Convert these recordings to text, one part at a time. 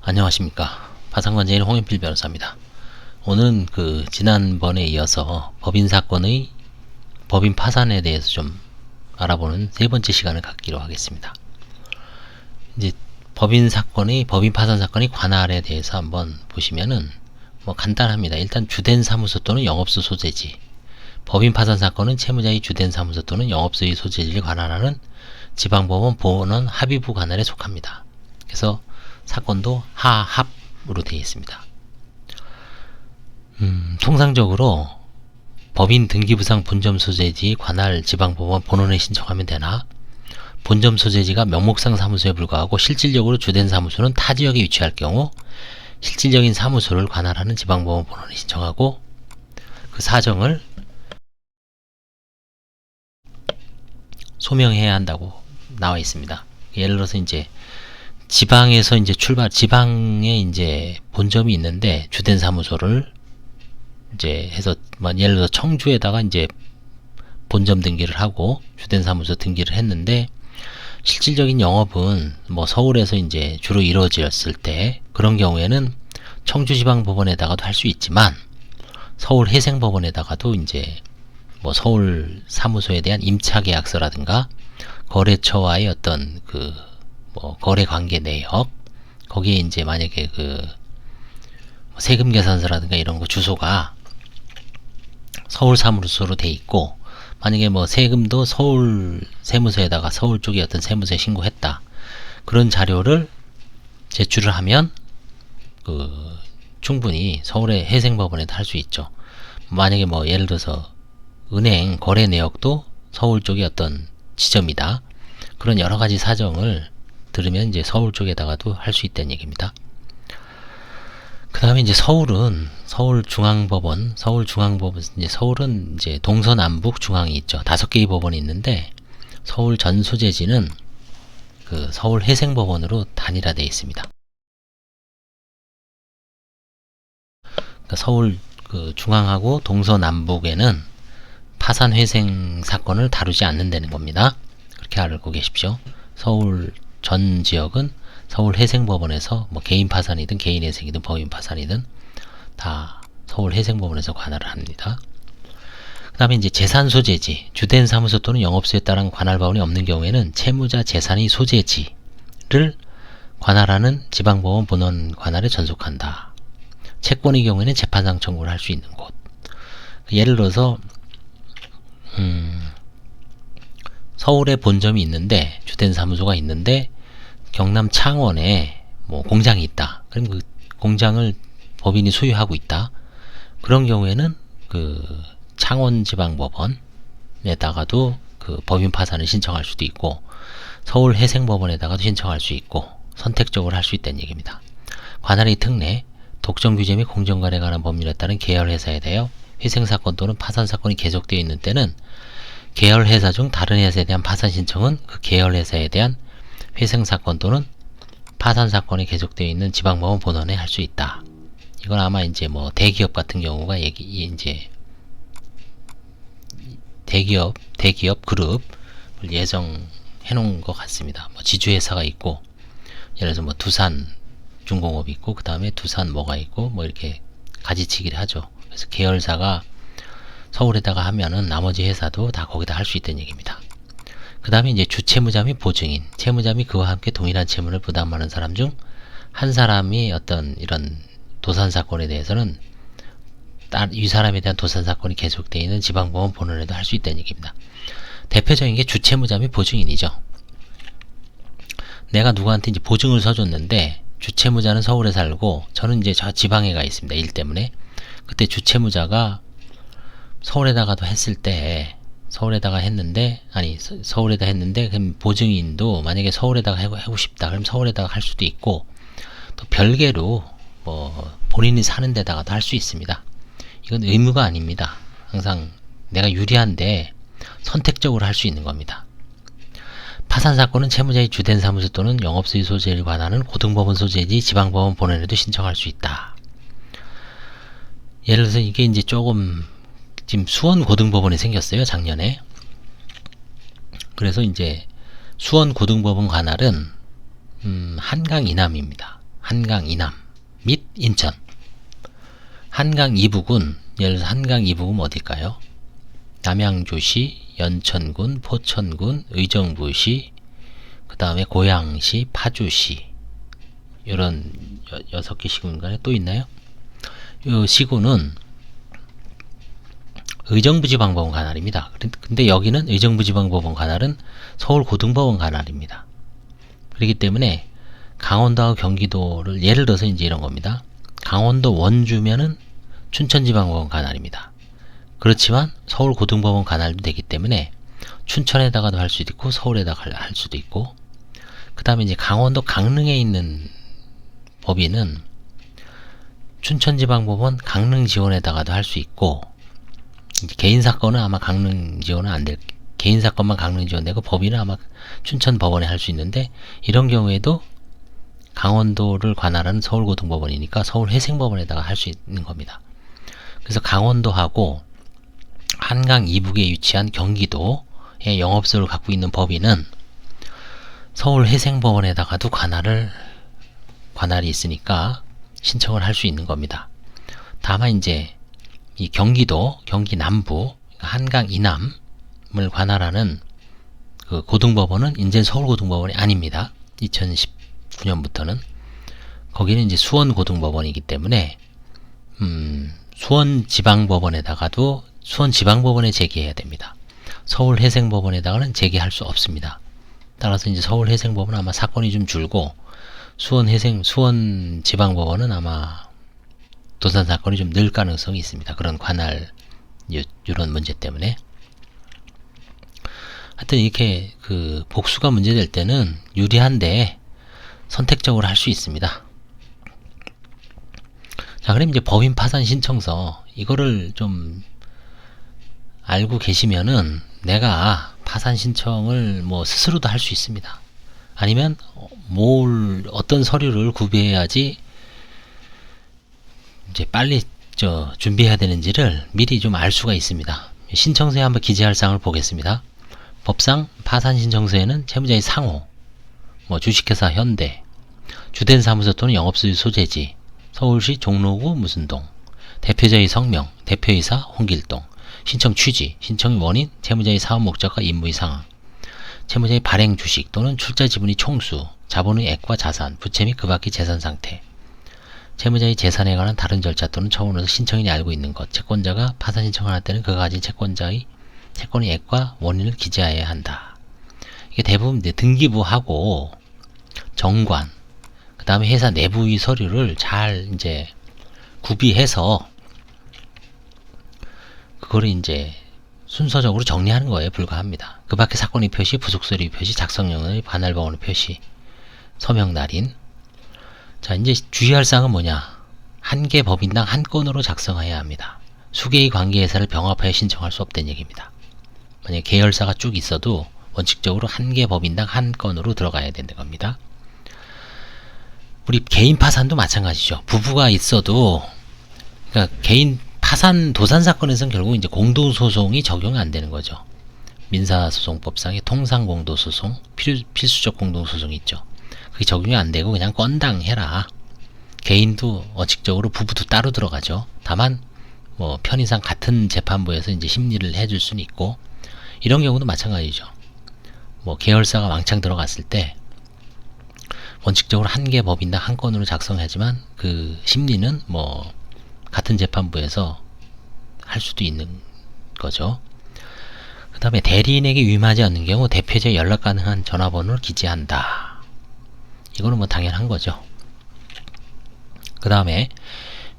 안녕하십니까. 파산관제인 홍현필 변호사입니다. 오늘은 지난번에 이어서 법인 사건의 법인 파산에 대해서 좀 알아보는 세 번째 시간을 갖기로 하겠습니다. 이제 법인 파산 사건의 관할에 대해서 한번 보시면은 간단합니다. 일단 주된 사무소 또는 영업소 소재지, 법인 파산 사건은 채무자의 주된 사무소 또는 영업소의 소재지를 관할하는 지방법원 본원 합의부 관할에 속합니다. 그래서 사건도 하합으로 되어 있습니다. 통상적으로 법인 등기부상 본점 소재지 관할 지방법원 본원에 신청하면 되나, 본점 소재지가 명목상 사무소에 불과하고 실질적으로 주된 사무소는 타 지역에 위치할 경우 실질적인 사무소를 관할하는 지방법원 본원에 신청하고 그 사정을 소명해야 한다고 나와 있습니다. 예를 들어서 지방에서 지방에 본점이 있는데 주된 사무소를 해서 예를 들어 청주에다가 본점 등기를 하고 주된 사무소 등기를 했는데 실질적인 영업은 서울에서 주로 이루어졌을 때, 그런 경우에는 청주지방법원에다가도 할 수 있지만 서울해생법원에다가도 서울 사무소에 대한 임차계약서라든가 거래처와의 어떤 거래관계 내역, 거기에 만약에 세금계산서라든가 이런 거 주소가 서울 사무소로 돼 있고, 만약에 세금도 서울 세무서에다가 서울 쪽에 어떤 세무서에 신고했다, 그런 자료를 제출을 하면 충분히 서울의 해생법원에도 할 수 있죠. 만약에 예를 들어서 은행 거래 내역도 서울 쪽의 어떤 지점이다, 그런 여러 가지 사정을 들으면 서울 쪽에다가도 할 수 있다는 얘기입니다. 그 다음에 서울은 서울중앙법원, 서울은 동서남북 중앙이 있죠. 5개의 법원이 있는데 서울 전 소재지는 서울해생법원으로 단일화되어 있습니다. 그러니까 서울 중앙하고 동서남북에는 파산회생 사건을 다루지 않는다는 겁니다. 그렇게 알고 계십시오. 서울 전 지역은 서울해생법원에서 개인 파산이든 개인회생이든 법인 파산이든 다 서울해생법원에서 관할을 합니다. 그 다음에 재산 소재지, 주된 사무소 또는 영업소에 따른 관할법원이 없는 경우에는 채무자 재산의 소재지를 관할하는 지방법원 본원 관할에 전속한다. 채권의 경우에는 재판상 청구를 할 수 있는 곳. 예를 들어서 서울에 본점이 있는데 주된 사무소가 있는데 경남 창원에 공장이 있다. 그럼 그 공장을 법인이 소유하고 있다. 그런 경우에는 창원지방법원에다가도 법인 파산을 신청할 수도 있고 서울해생법원에다가도 신청할 수 있고 선택적으로 할 수 있다는 얘기입니다. 관할의 특례, 독점규제 및 공정거래에 관한 법률에 따른 계열회사에 대하여 회생사건 또는 파산사건이 계속되어 있는 때는 계열회사 중 다른 회사에 대한 파산 신청은 그 계열회사에 대한 회생사건 또는 파산사건이 계속되어 있는 지방법원 본원에 할 수 있다. 이건 아마 대기업 같은 경우가 대기업 그룹을 예정해 놓은 것 같습니다. 지주회사가 있고, 예를 들어서 두산 중공업이 있고, 그 다음에 두산 뭐가 있고, 이렇게 가지치기를 하죠. 그래서 계열사가 서울에다가 하면은 나머지 회사도 다 거기다 할 수 있다는 얘기입니다. 그 다음에 주채무자 및 보증인, 채무자 및 그와 함께 동일한 채무를 부담하는 사람 중 한 사람이 어떤 이런 도산 사건에 대해서는 이 사람에 대한 도산 사건이 계속되어 있는 지방법원 본원에도 할 수 있다는 얘기입니다. 대표적인 게 주채무자 및 보증인이죠. 내가 누구한테 보증을 서줬는데 주채무자는 서울에 살고 저는 저 지방에 가 있습니다. 일 때문에. 그때 주채무자가 서울에다가도 했을 때 서울에다가 했는데 그럼 보증인도 만약에 서울에다가 하고 싶다 그럼 서울에다가 할 수도 있고, 또 별개로 본인이 사는 데다가도 할 수 있습니다. 이건 의무가 아닙니다. 항상 내가 유리한데 선택적으로 할 수 있는 겁니다. 파산사건은 채무자의 주된 사무소 또는 영업소의 소재를 관하는 고등법원 소재지 지방법원 본원에도 신청할 수 있다. 예를 들어서 이게 조금 지금 수원 고등법원에 생겼어요, 작년에. 그래서 수원 고등법원 관할은 한강 이남입니다. 한강 이남 및 인천. 한강 이북은 예를 들어서 한강 이북은 어딜까요? 남양주시, 연천군, 포천군, 의정부시, 그 다음에 고양시, 파주시, 이런 6개 시군간에 또 있나요? 이 시군은 의정부지방법원 관할입니다. 근데 여기는 의정부지방법원 관할은 서울고등법원 관할입니다. 그렇기 때문에 강원도하고 경기도를 예를 들어서 이제 이런 겁니다. 강원도 원주면은 춘천지방법원 관할입니다. 그렇지만 서울고등법원 관할도 되기 때문에 춘천에다가도 할 수도 있고 서울에다가 할 수도 있고, 그 다음에 이제 강원도 강릉에 있는 법인은 춘천지방법원 강릉지원에다가도 할 수 있고, 개인사건은 아마 강릉지원은 안 될, 개인사건만 강릉지원되고 법인은 아마 춘천법원에 할 수 있는데, 이런 경우에도 강원도를 관할하는 서울고등법원이니까 서울회생법원에다가 할 수 있는 겁니다. 그래서 강원도하고 한강 이북에 위치한 경기도의 영업소를 갖고 있는 법인은 서울회생법원에다가도 관할이 있으니까 신청을 할 수 있는 겁니다. 다만 이제 이 경기도, 경기 남부, 한강 이남을 관할하는 그 고등법원은 이제 서울고등법원이 아닙니다. 2019년부터는 거기는 이제 수원고등법원이기 때문에 수원지방법원에다가도 수원지방법원에 제기해야 됩니다. 서울회생법원에다가는 제기할 수 없습니다. 따라서 이제 서울회생법원은 아마 사건이 좀 줄고 수원지방법원은 아마 도산 사건이 좀 늘 가능성이 있습니다. 그런 관할 이런 문제 때문에. 하여튼 이렇게 그 복수가 문제될 때는 유리한데 선택적으로 할 수 있습니다. 자, 그럼 이제 법인 파산 신청서 이거를 좀 알고 계시면은 내가 파산 신청을 뭐 스스로도 할 수 있습니다. 아니면 어떤 서류를 구비해야지 이제 빨리 준비해야 되는지를 미리 좀 알 수가 있습니다. 신청서에 한번 기재할 사항을 보겠습니다. 법상 파산 신청서에는 채무자의 상호, 뭐 주식회사 현대, 주된 사무소 또는 영업소유 소재지, 서울시 종로구 무슨 동, 대표자의 성명, 대표이사 홍길동, 신청 취지, 신청의 원인, 채무자의 사업 목적과 임무의 상황, 채무자의 발행 주식 또는 출자 지분의 총수, 자본의 액과 자산, 부채 및 그 밖의 재산 상태, 채무자의 재산에 관한 다른 절차 또는 처분으로서 신청인이 알고 있는 것, 채권자가 파산 신청을 할 때는 그가 가진 채권의 액과 원인을 기재해야 한다. 이게 대부분 이제 등기부하고 정관, 그 다음에 회사 내부의 서류를 잘 이제 구비해서 그거를 이제 순서적으로 정리하는 거에 불과합니다. 그 밖에 사건의 표시, 부속서류 표시, 작성령의 관할법원의 표시, 서명 날인. 자, 이제 주의할 사항은 뭐냐? 한 개 법인당 한 건으로 작성해야 합니다. 수개의 관계회사를 병합하여 신청할 수 없다는 얘기입니다. 만약에 계열사가 쭉 있어도 원칙적으로 한 개 법인당 한 건으로 들어가야 되는 겁니다. 우리 개인 파산도 마찬가지죠. 부부가 있어도, 그러니까 개인 파산 도산 사건에서는 결국 이제 공동소송이 적용이 안 되는 거죠. 민사소송법상의 통상공동소송, 필수적 공동소송이 있죠. 그게 적용이 안 되고 그냥 건당 해라. 개인도 원칙적으로 부부도 따로 들어가죠. 다만 뭐 편의상 같은 재판부에서 이제 심리를 해줄 수는 있고, 이런 경우도 마찬가지죠. 뭐 계열사가 왕창 들어갔을 때 원칙적으로 한 개 법인당 한 건으로 작성하지만 그 심리는 뭐 같은 재판부에서 할 수도 있는 거죠. 그 다음에 대리인에게 위임하지 않는 경우 대표자에 연락 가능한 전화번호를 기재한다. 이거는 뭐 당연한 거죠. 그 다음에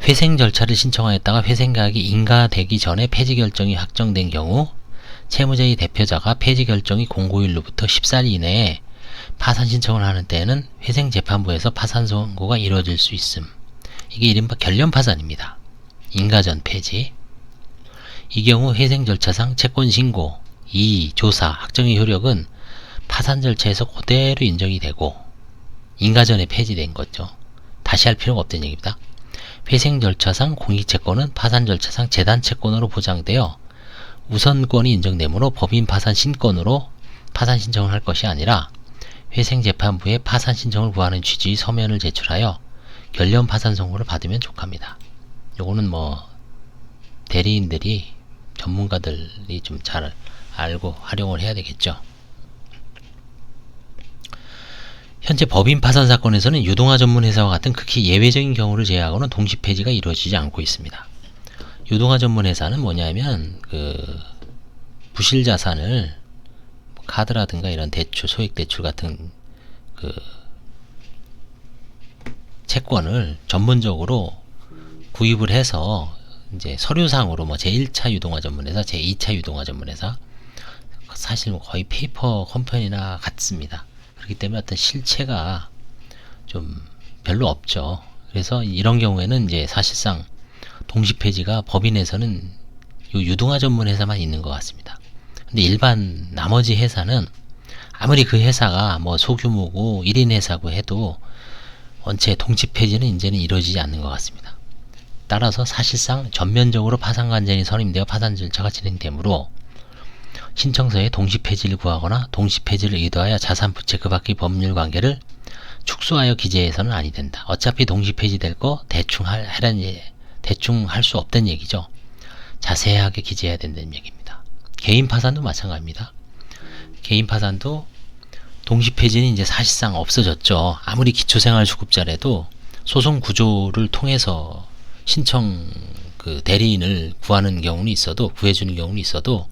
회생 절차를 신청하였다가 회생계약이 인가되기 전에 폐지 결정이 확정된 경우 채무자의 대표자가 폐지 결정이 공고일로부터 14일 이내에 파산 신청을 하는 때에는 회생재판부에서 파산 선고가 이루어질 수 있음. 이게 이른바 결련파산입니다. 인가전 폐지. 이 경우 회생 절차상 채권 신고, 이의, 조사, 확정의 효력은 파산 절차에서 그대로 인정이 되고 인가전에 폐지된 거죠. 다시 할 필요가 없다는 얘기입니다. 회생 절차상 공익채권은 파산 절차상 재단채권으로 보장되어 우선권이 인정되므로 법인 파산 신권으로 파산 신청을 할 것이 아니라 회생재판부에 파산 신청을 구하는 취지의 서면을 제출하여 결련 파산 선고를 받으면 족합니다. 요거는 뭐 대리인들이 전문가들이 좀 잘 알고 활용을 해야 되겠죠. 현재 법인 파산 사건에서는 유동화 전문 회사와 같은 극히 예외적인 경우를 제외하고는 동시 폐지가 이루어지지 않고 있습니다. 유동화 전문 회사는 뭐냐면 부실 자산을 카드라든가 이런 대출, 소액 대출 같은 채권을 전문적으로 구입을 해서 이제 서류상으로 뭐 제1차 유동화 전문회사, 제2차 유동화 전문회사, 사실 거의 페이퍼 컴퍼니나 같습니다. 그렇기 때문에 어떤 실체가 좀 별로 없죠. 그래서 이런 경우에는 이제 사실상 동시 폐지가 법인에서는 유동화 전문 회사만 있는 것 같습니다. 근데 일반 나머지 회사는 아무리 그 회사가 뭐 소규모고 1인 회사고 해도 원체 동시 폐지는 이제는 이루어지지 않는 것 같습니다. 따라서 사실상 전면적으로 파산관제인이 선임되어 파산 절차가 진행되므로 신청서에 동시 폐지를 구하거나 동시 폐지를 의도하여 자산 부채 그 밖의 법률 관계를 축소하여 기재해서는 아니 된다. 어차피 동시 폐지될 거 대충 할 수 없다는 얘기죠. 자세하게 기재해야 된다는 얘기입니다. 개인 파산도 마찬가지입니다. 개인 파산도 동시 폐지는 이제 사실상 없어졌죠. 아무리 기초생활수급자라도 소송 구조를 통해서 신청 대리인을 구하는 경우는 있어도, 구해주는 경우는 있어도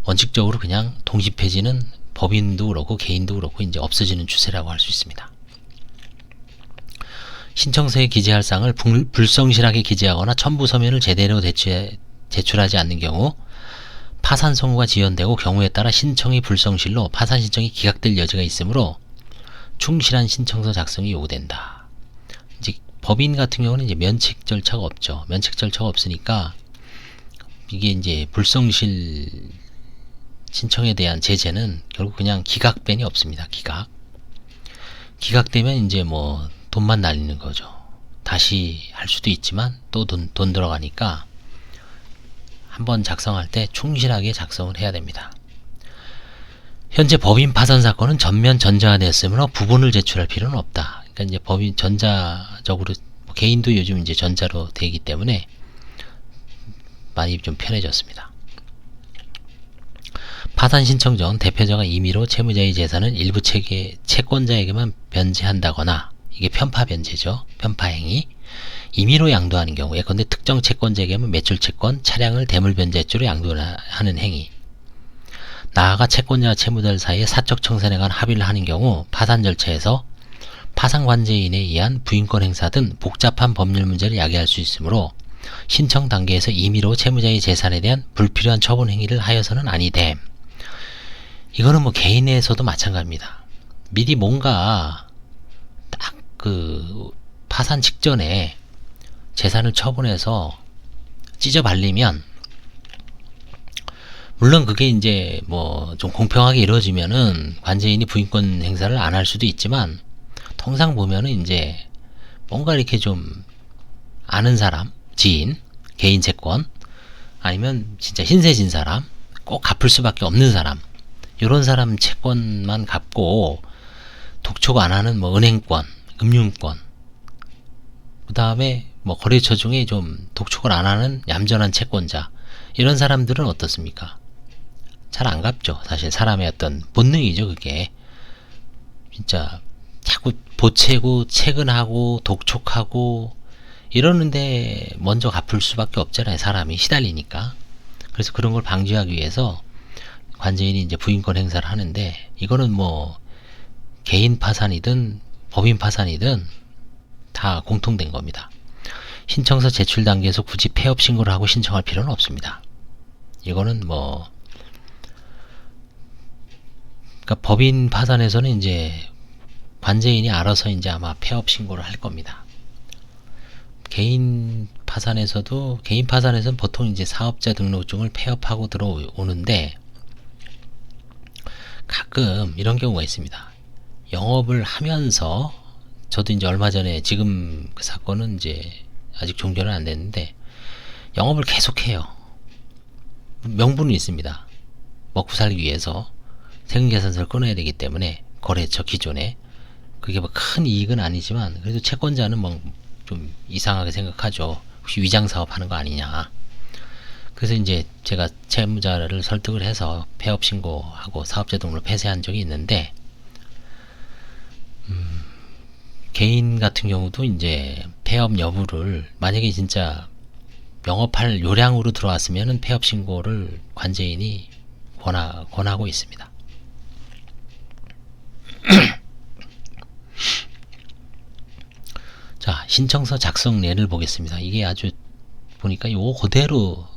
원칙적으로 그냥 동시 폐지는 법인도 그렇고 개인도 그렇고 이제 없어지는 추세라고 할 수 있습니다. 신청서에 기재할 사항을 불성실하게 기재하거나 첨부 서면을 제대로 제출하지 않는 경우 파산 선고가 지연되고 경우에 따라 신청이 불성실로 파산 신청이 기각될 여지가 있으므로 충실한 신청서 작성이 요구된다. 이제 법인 같은 경우는 이제 면책 절차가 없죠. 면책 절차가 없으니까 이게 이제 불성실 신청에 대한 제재는 결국 그냥 기각변이 없습니다. 기각되면 이제 뭐 돈만 날리는 거죠. 다시 할 수도 있지만 또 돈 들어가니까 한번 작성할 때 충실하게 작성을 해야 됩니다. 현재 법인 파산 사건은 전면 전자화되었으므로 부분을 제출할 필요는 없다. 그러니까 이제 법인 전자적으로 개인도 요즘 이제 전자로 되기 때문에 많이 좀 편해졌습니다. 파산 신청 전 대표자가 임의로 채무자의 재산을 일부 채권자에게만 변제한다거나, 이게 편파 변제죠. 편파 행위. 임의로 양도하는 경우, 예컨대 특정 채권자에게만 매출채권, 차량을 대물변제죄로 양도하는 행위. 나아가 채권자와 채무자들 사이에 사적 청산에 관한 합의를 하는 경우 파산 절차에서 파산관제인에 의한 부인권 행사 등 복잡한 법률 문제를 야기할 수 있으므로 신청 단계에서 임의로 채무자의 재산에 대한 불필요한 처분 행위를 하여서는 아니됨. 이거는 뭐 개인에서도 마찬가지입니다. 미리 뭔가 딱 파산 직전에 재산을 처분해서 찢어 발리면, 물론 그게 이제 뭐 좀 공평하게 이루어지면은 관제인이 부인권 행사를 안 할 수도 있지만, 통상 보면은 이제 뭔가 이렇게 좀 아는 사람, 지인, 개인 채권, 아니면 진짜 신세진 사람, 꼭 갚을 수밖에 없는 사람, 이런 사람 채권만 갚고 독촉 안 하는 뭐 은행권, 금융권, 그 다음에 뭐 거래처 중에 좀 독촉을 안 하는 얌전한 채권자, 이런 사람들은 어떻습니까? 잘 안 갚죠. 사실 사람의 어떤 본능이죠. 그게 진짜 자꾸 보채고 채근하고 독촉하고 이러는데 먼저 갚을 수밖에 없잖아요. 사람이 시달리니까. 그래서 그런 걸 방지하기 위해서 관제인이 이제 부인권 행사를 하는데, 이거는 뭐 개인 파산이든 법인 파산이든 다 공통된 겁니다. 신청서 제출 단계에서 굳이 폐업 신고를 하고 신청할 필요는 없습니다. 이거는 뭐 그러니까 법인 파산에서는 이제 관제인이 알아서 이제 아마 폐업 신고를 할 겁니다. 개인 파산에서는 보통 이제 사업자 등록증을 폐업하고 들어오는데, 가끔 이런 경우가 있습니다. 영업을 하면서, 저도 이제 얼마 전에, 지금 그 사건은 이제 아직 종결은 안 됐는데, 영업을 계속해요. 명분은 있습니다. 먹고 살기 위해서 세금계산서를 끊어야 되기 때문에, 거래처 기존에 그게 뭐 큰 이익은 아니지만 그래도 채권자는 뭐 좀 이상하게 생각하죠. 혹시 위장사업 하는 거 아니냐. 그래서 이제 제가 채무자를 설득을 해서 폐업 신고하고 사업자 등록을 폐쇄한 적이 있는데, 개인 같은 경우도 이제 폐업 여부를 만약에 진짜 영업할 요량으로 들어왔으면은 폐업 신고를 관제인이 권하고 있습니다. 자, 신청서 작성 예를 보겠습니다. 이게 아주 보니까 요거 그대로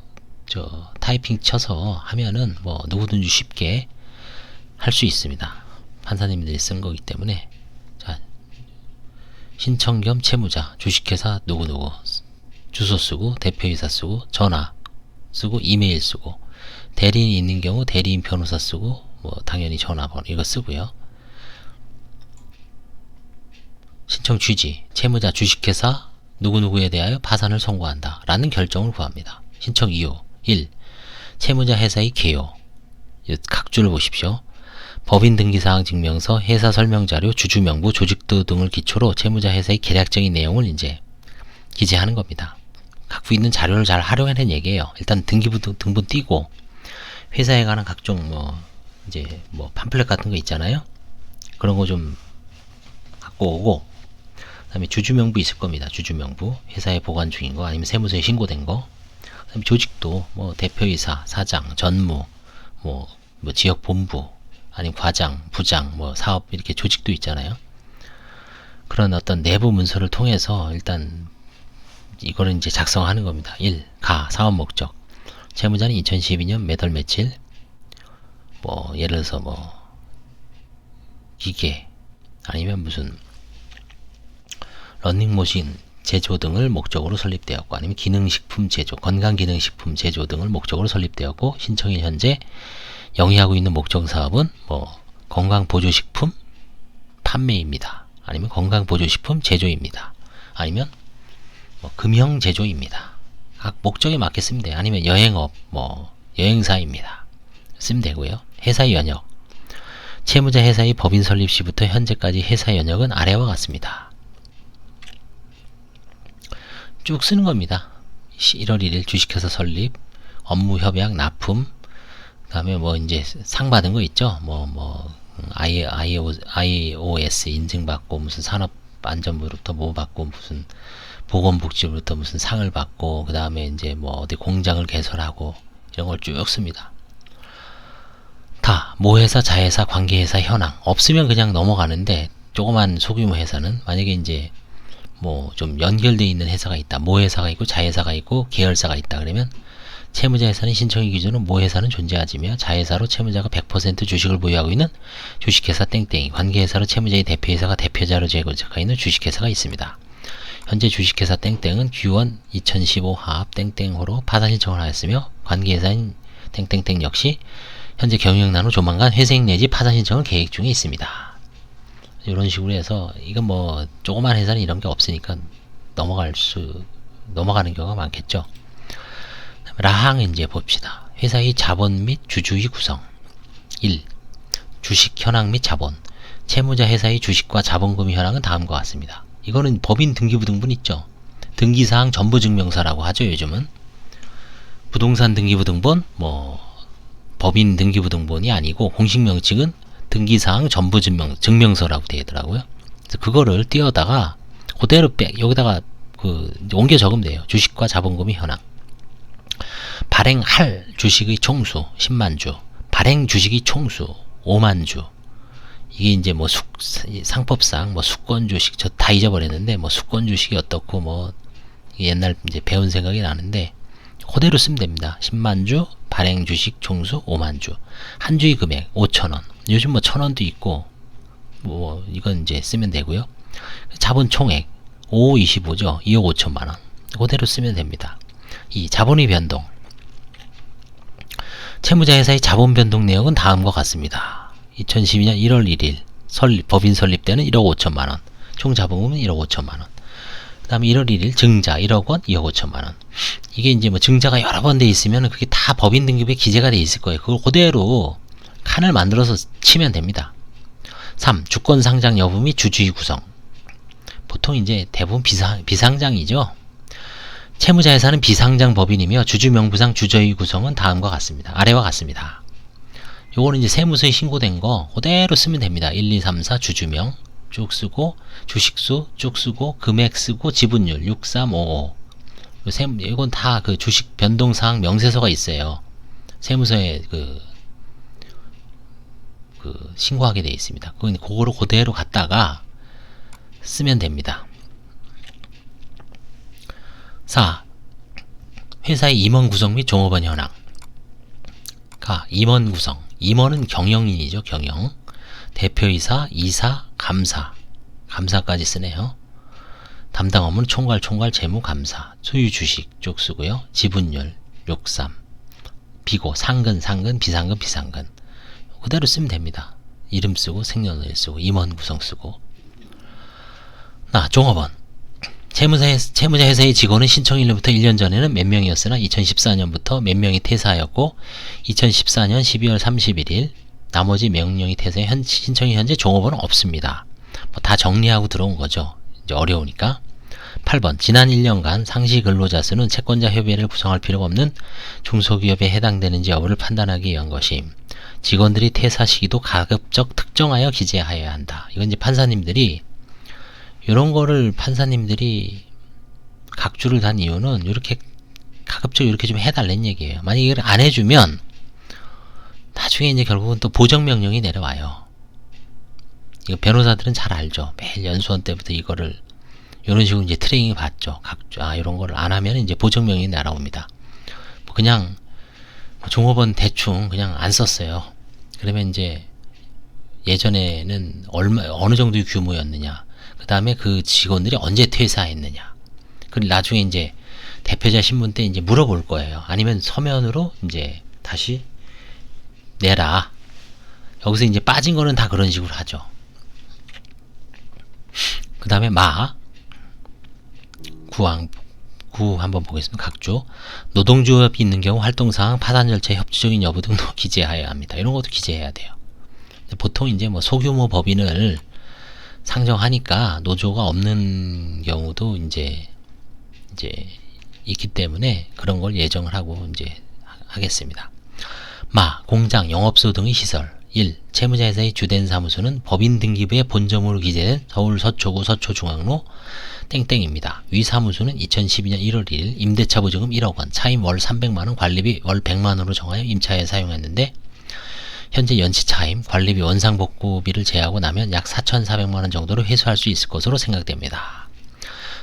타이핑 쳐서 하면은 뭐 누구든지 쉽게 할 수 있습니다. 판사님들이 쓴 거기 때문에. 자, 신청 겸 채무자, 주식회사 누구누구 주소 쓰고 대표이사 쓰고 전화 쓰고 이메일 쓰고 대리인이 있는 경우 대리인 변호사 쓰고 뭐 당연히 전화번호 이거 쓰고요. 신청 취지, 채무자 주식회사 누구누구에 대하여 파산을 선고한다 라는 결정을 구합니다. 신청 이유 1. 채무자 회사의 개요. 각주를 보십시오. 법인 등기사항 증명서, 회사 설명자료, 주주명부, 조직도 등을 기초로 채무자 회사의 계략적인 내용을 이제 기재하는 겁니다. 갖고 있는 자료를 잘 활용하는 얘기예요. 일단 등본 띄고 회사에 관한 각종 이제 팜플렛 같은 거 있잖아요. 그런 거 좀 갖고 오고, 그 다음에 주주명부 있을 겁니다. 주주명부, 회사에 보관 중인 거 아니면 세무서에 신고된 거. 그 다음에 조직도 대표이사, 사장, 전무, 지역본부 아니면 과장, 부장, 사업 이렇게 조직도 있잖아요. 그런 어떤 내부 문서를 통해서 일단 이거를 이제 작성하는 겁니다. 1. 사업 목적. 채무자는 2012년 몇 월 며칠 예를 들어서 기계 아니면 무슨 러닝머신 제조 등을 목적으로 설립되었고, 아니면 기능식품 제조, 건강기능식품 제조 등을 목적으로 설립되었고, 신청일 현재 영위하고 있는 목적 사업은 건강보조식품 판매입니다. 아니면 건강보조식품 제조입니다. 아니면 금형 제조입니다. 각 목적에 맞게 쓰면 돼요. 아니면 여행업, 여행사입니다. 쓰면 되고요. 회사의 연역. 채무자 회사의 법인 설립 시부터 현재까지 회사 연역은 아래와 같습니다. 쭉 쓰는 겁니다. 1월 1일 주식회사 설립, 업무 협약, 납품, 그 다음에 이제 상 받은 거 있죠? IOS 인증받고, 무슨 산업안전부로부터 받고, 무슨 보건복지부로부터 무슨 상을 받고, 그 다음에 이제 어디 공장을 개설하고, 이런 걸 쭉 씁니다. 모회사, 자회사, 관계회사 현황. 없으면 그냥 넘어가는데, 조그만 소규모 회사는, 만약에 이제 좀 연결되어 있는 회사가 있다. 모회사가 있고 자회사가 있고 계열사가 있다. 그러면 채무자 회사는 신청일 기준으로 모회사는 존재하지며 자회사로 채무자가 100% 주식을 보유하고 있는 주식회사 땡땡이, 관계회사로 채무자의 대표이사가 대표자로 재거적하 있는 주식회사가 있습니다. 현재 주식회사 땡땡은 Q1 2015 하합 땡땡호로 파산 신청을 하였으며 관계회사인 땡땡땡 역시 현재 경영난 후 조만간 회생 내지 파산 신청을 계획 중에 있습니다. 이런 식으로 해서, 이건 조그만 회사는 이런 게 없으니까 넘어가는 경우가 많겠죠. 라항 이제 봅시다. 회사의 자본 및 주주의 구성. 1. 주식 현황 및 자본. 채무자 회사의 주식과 자본금의 현황은 다음과 같습니다. 이거는 법인 등기부등본 있죠. 등기사항 전부증명서라고 하죠, 요즘은. 부동산 등기부등본, 법인 등기부등본이 아니고 공식 명칭은 등기사항 전부증명서라고 되더라고요. 그래서 그거를 띄어다가 그대로 여기다가 옮겨 적으면 돼요. 주식과 자본금의 현황. 발행할 주식의 총수 10만 주, 발행 주식의 총수 5만 주. 이게 이제 상법상 수권 주식 저 다 잊어버렸는데 수권 주식이 어떻고 옛날 이제 배운 생각이 나는데 그대로 쓰면 됩니다. 10만 주, 발행 주식 총수 5만 주. 한 주의 금액 5,000원. 요즘 1,000원도 있고 이건 이제 쓰면 되고요. 자본 총액 5525죠. 2억 5천만 원. 그대로 쓰면 됩니다. 이 자본의 변동. 채무자 회사의 자본 변동 내역은 다음과 같습니다. 2012년 1월 1일 법인 설립 때는 1억 5천만 원. 총 자본금은 1억 5천만 원. 그 다음에 1월 1일 증자 1억 원, 2억 5천만 원. 이게 이제 증자가 여러 번 돼 있으면 그게 다 법인 등기부에 기재가 돼 있을 거예요. 그걸 그대로 칸을 만들어서 치면 됩니다. 3. 주권 상장 여부 및 주주의 구성. 보통 이제 대부분 비상장이죠. 채무자회사는 비상장 법인이며 주주 명부상 주저의 구성은 다음과 같습니다. 아래와 같습니다. 요거는 이제 세무서에 신고된 거 그대로 쓰면 됩니다. 1, 2, 3, 4 주주명 쭉 쓰고 주식수 쭉 쓰고 금액 쓰고 지분율 6, 3, 5, 5. 이건 다 그 주식 변동사항 명세서가 있어요. 세무서에 그 신고하게 되어 있습니다. 그거로 그대로 갖다가 쓰면 됩니다. 4. 회사의 임원 구성 및 종업원 현황. 임원 구성. 임원은 경영인이죠. 경영. 대표이사, 이사, 감사. 감사까지 쓰네요. 담당 업무는 총괄, 재무, 감사. 소유 주식 쪽 쓰고요. 지분율 6, 3. 비고, 상근, 비상근. 그대로 쓰면 됩니다. 이름 쓰고 생년월 쓰고 임원 구성 쓰고. 종업원. 채무자 회사의 직원은 신청일로부터 1년 전에는 몇 명이었으나 2014년부터 몇 명이 퇴사하였고 2014년 12월 31일 나머지 명령이 퇴사해 신청이 현재 종업원은 없습니다. 다 정리하고 들어온 거죠. 이제 어려우니까. 8번. 지난 1년간 상시 근로자 수는 채권자 협의회를 구성할 필요가 없는 중소기업에 해당되는지 여부를 판단하기 위한 것임. 직원들이 퇴사 시기도 가급적 특정하여 기재하여야 한다. 이건 이제 판사님들이 이런 거를 각주를 단 이유는 이렇게 가급적 이렇게 좀 해달라는 얘기예요. 만약 이걸 안 해주면 나중에 이제 결국은 또 보정명령이 내려와요. 이거 변호사들은 잘 알죠. 매일 연수원 때부터 이거를 이런 식으로 이제 트레이닝을 받죠. 이런 거를 안 하면 이제 보정명령이 날아옵니다. 그냥 종업원 대충 그냥 안 썼어요. 그러면 이제 예전에는 어느 정도의 규모였느냐, 그 다음에 그 직원들이 언제 퇴사했느냐, 그리고 나중에 이제 대표자 신문 때 이제 물어볼 거예요. 아니면 서면으로 이제 다시 내라. 여기서 이제 빠진 거는 다 그런 식으로 하죠. 그 다음에 구 한번 보겠습니다. 각주. 노동조합이 있는 경우 활동사항, 파산 절차의 협조적인 여부 등도 기재해야 합니다. 이런 것도 기재해야 돼요. 보통 이제 소규모 법인을 상정하니까 노조가 없는 경우도 이제 있기 때문에 그런 걸 예정을 하고 이제 하겠습니다. 공장, 영업소 등의 시설. 1. 채무자회사의 주된 사무소는 법인등기부에 본점으로 기재된 서울 서초구 서초중앙로 땡땡입니다. 위 사무소는 2012년 1월 1일 임대차 보증금 1억 원, 차임 월 300만원, 관리비 월 100만원으로 정하여 임차에 사용했는데 현재 연치 차임, 관리비 원상복구비를 제하고 나면 약 4,400만원 정도로 회수할 수 있을 것으로 생각됩니다.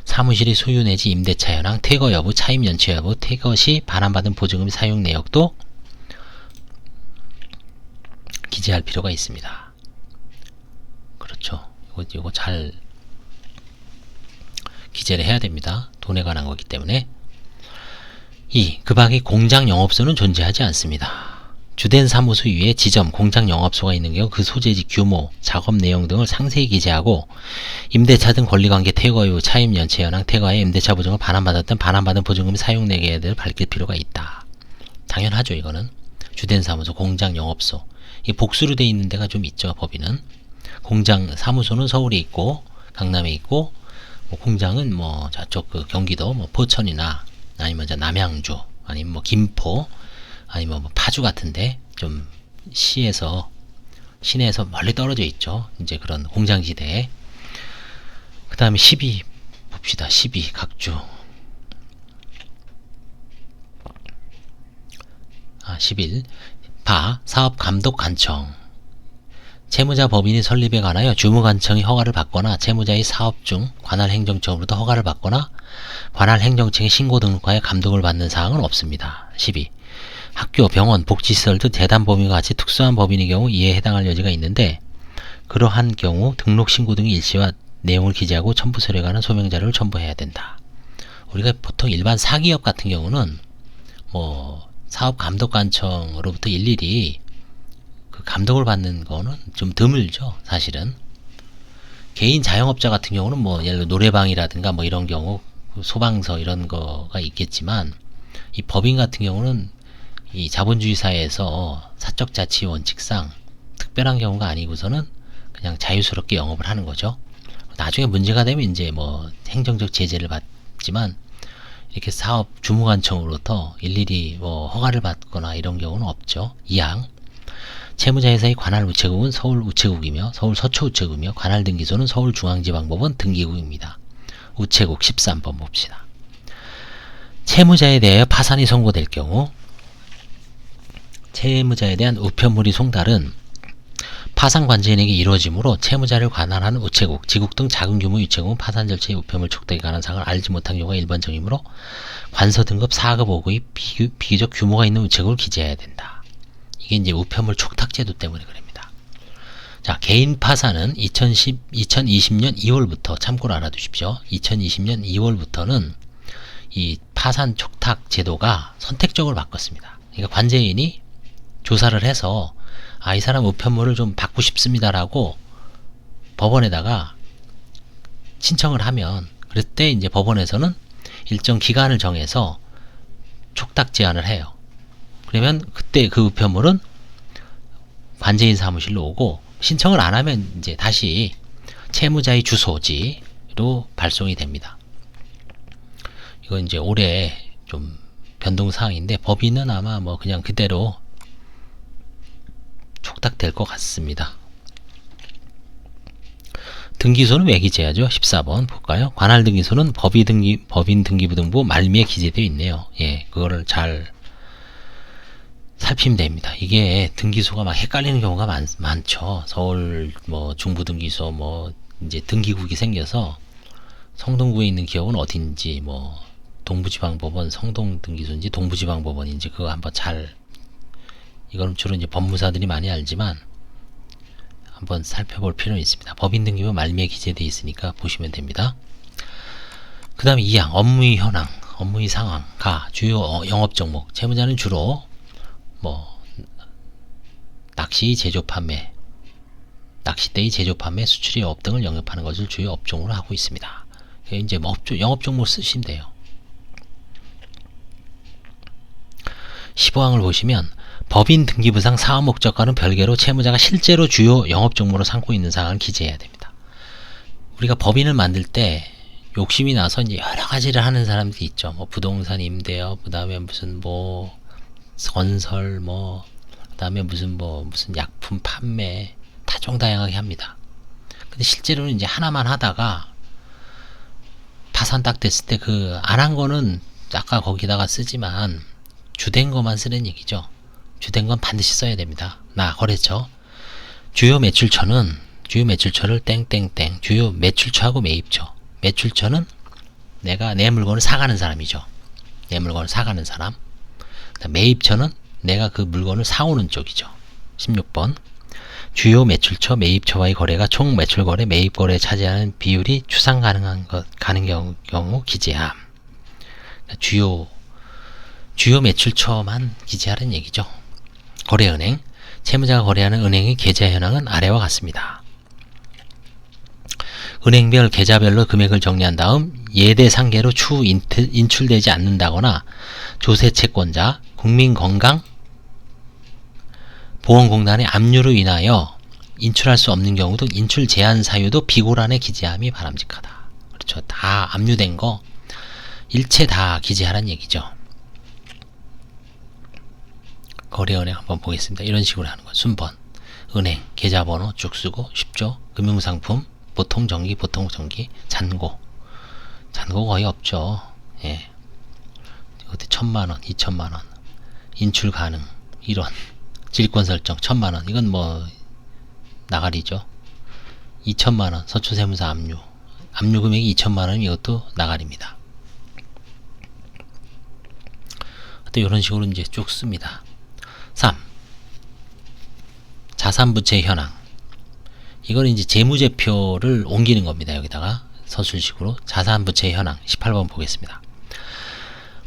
사무실의 소유 내지 임대차 현황, 퇴거 여부, 차임 연체 여부, 퇴거 시 반환받은 보증금 사용 내역도 기재할 필요가 있습니다. 그렇죠. 이거 잘 기재를 해야 됩니다. 돈에 관한 거기 때문에. 2. 그 밖에 공장 영업소는 존재하지 않습니다. 주된 사무소 위에 지점, 공장 영업소가 있는 경우 그 소재지 규모, 작업 내용 등을 상세히 기재하고 임대차 등 권리관계 퇴거 이후 차임 연체 현황, 퇴거에 임대차 보증을 반환받은 보증금 사용 내역을 밝힐 필요가 있다. 당연하죠. 이거는 주된 사무소, 공장 영업소. 이 복수로 되어 있는 데가 좀 있죠. 법인은. 공장 사무소는 서울에 있고 강남에 있고, 공장은 저쪽 경기도 포천이나 아니면 남양주 아니면 김포 아니면 파주 같은데 좀 시내에서 멀리 떨어져 있죠. 이제 그런 공장지대에. 그 다음에 12 봅시다. 12 각주. 11 사업감독관청. 채무자 법인이 설립에 관하여 주무관청이 허가를 받거나 채무자의 사업 중 관할 행정처로부터 허가를 받거나 관할 행정청에 신고 등록하여 감독을 받는 사항은 없습니다. 12. 학교, 병원, 복지시설 등 재단법인과 같이 특수한 법인의 경우 이에 해당할 여지가 있는데 그러한 경우 등록 신고 등의 일시와 내용을 기재하고 첨부서류에 관한 소명자료를 첨부해야 된다. 우리가 보통 일반 사기업 같은 경우는 사업감독관청으로부터 일일이 그 감독을 받는 거는 좀 드물죠. 사실은 개인 자영업자 같은 경우는 예를 들어 노래방이라든가 이런 경우 소방서 이런 거가 있겠지만, 이 법인 같은 경우는 이 자본주의 사회에서 사적 자치 원칙상 특별한 경우가 아니고서는 그냥 자유스럽게 영업을 하는 거죠. 나중에 문제가 되면 이제 뭐 행정적 제재를 받지만 이렇게 사업 주무관청으로부터 일일이 뭐 허가를 받거나 이런 경우는 없죠. 2항 채무자회사의 관할 우체국은 서울 우체국이며 서울 서초 우체국이며 관할 등기소는 서울중앙지방법원 등기국입니다. 우체국 13번 봅시다. 채무자에 대하여 파산이 선고될 경우 채무자에 대한 우편물이 송달은 파산 관제인에게 이루어지므로 채무자를 관할하는 우체국, 지국 등 작은 규모 우체국은 파산 절차의 우편물 촉탁에 관한 사항을 알지 못한 경우가 일반적이므로 관서 등급 4급 5급의 비교적 규모가 있는 우체국을 기재해야 된다. 이게 이제 우편물 촉탁 제도 때문에 그럽니다. 자, 개인 파산은 2020년 2월부터 참고로 알아두십시오. 2020년 2월부터는 이 파산 촉탁 제도가 선택적으로 바꿨습니다. 그러니까 관제인이 조사를 해서 이 사람 우편물을 좀 받고 싶습니다라고 법원에다가 신청을 하면 그때 이제 법원에서는 일정 기간을 정해서 촉탁 제한을 해요. 그러면 그때 그 우편물은 관제인 사무실로 오고 신청을 안 하면 이제 다시 채무자의 주소지로 발송이 됩니다. 이건 이제 올해 좀 변동사항인데 법인은 아마 뭐 그냥 그대로 촉탁될 것 같습니다. 등기소는 왜 기재하죠? 14번 볼까요? 관할 등기소는 법인 등기부 등부 말미에 기재되어 있네요. 예, 그거를 잘 살피면 됩니다. 이게 등기소가 막 헷갈리는 경우가 많죠. 서울 뭐 중부등기소 뭐 이제 등기국이 생겨서 성동구에 있는 기업은 어딘지 뭐 동부지방법원 성동등기소인지 동부지방법원인지 그거 한번 잘 이건 주로 이제 법무사들이 많이 알지만 한번 살펴볼 필요는 있습니다. 법인 등기부 말미에 기재되어 있으니까 보시면 됩니다. 그 다음에 2항 업무의 현황, 업무의 상황, 주요 영업 종목. 채무자는 주로 뭐 낚시, 제조, 판매, 낚싯대의 제조, 판매, 수출의 업 등을 영업하는 것을 주요 업종으로 하고 있습니다. 이제 뭐 영업 종목 쓰시면 돼요. 15항을 보시면 법인 등기부상 사업 목적과는 별개로 채무자가 실제로 주요 영업 종목으로 삼고 있는 사항을 기재해야 됩니다. 우리가 법인을 만들 때 욕심이 나서 이제 여러 가지를 하는 사람들이 있죠. 뭐 부동산 임대업, 그 다음에 무슨 뭐 건설, 뭐 그 다음에 무슨 약품 판매 다종다양하게 합니다. 근데 실제로는 이제 하나만 하다가 파산 딱 됐을 때 그 안 한 거는 아까 거기다가 쓰지만 주된 것만 쓰는 얘기죠. 주된 건 반드시 써야 됩니다. 거래처 주요 매출처를 땡땡땡 주요 매출처하고 매입처. 매출처는 내가 내 물건을 사가는 사람이죠. 내 물건을 사가는 사람. 매입처는 내가 그 물건을 사오는 쪽이죠. 16번 주요 매출처 매입처와의 거래가 총 매출거래 매입거래에 차지하는 비율이 추상 가능한 경우 기재함. 주요 매출처만 기재하는 얘기죠. 거래은행 채무자가 거래하는 은행의 계좌 현황은 아래와 같습니다. 은행별 계좌별로 금액을 정리한 다음 예대 상계로 추후 인출되지 않는다거나 조세 채권자 국민건강보험공단의 압류로 인하여 인출할 수 없는 경우 등 인출 제한 사유도 비고란에 기재함이 바람직하다. 그렇죠. 다 압류된 거 일체 다 기재하라는 얘기죠. 거래은행 한번 보겠습니다. 이런 식으로 하는 거. 순번, 은행, 계좌번호 쭉 쓰고 쉽죠. 금융상품, 보통정기, 잔고 거의 없죠. 예. 어디 1000만원, 2000만원, 인출 가능, 1원, 질권 설정 1000만원, 이건 뭐 나가리죠. 2000만원, 서초세무사 압류 금액이 2000만원이면 이것도 나가리입니다. 또 이런 식으로 이제 쭉 씁니다. 3. 자산부채 현황. 이건 이제 재무제표를 옮기는 겁니다. 여기다가 서술식으로 자산부채 현황 18번 보겠습니다.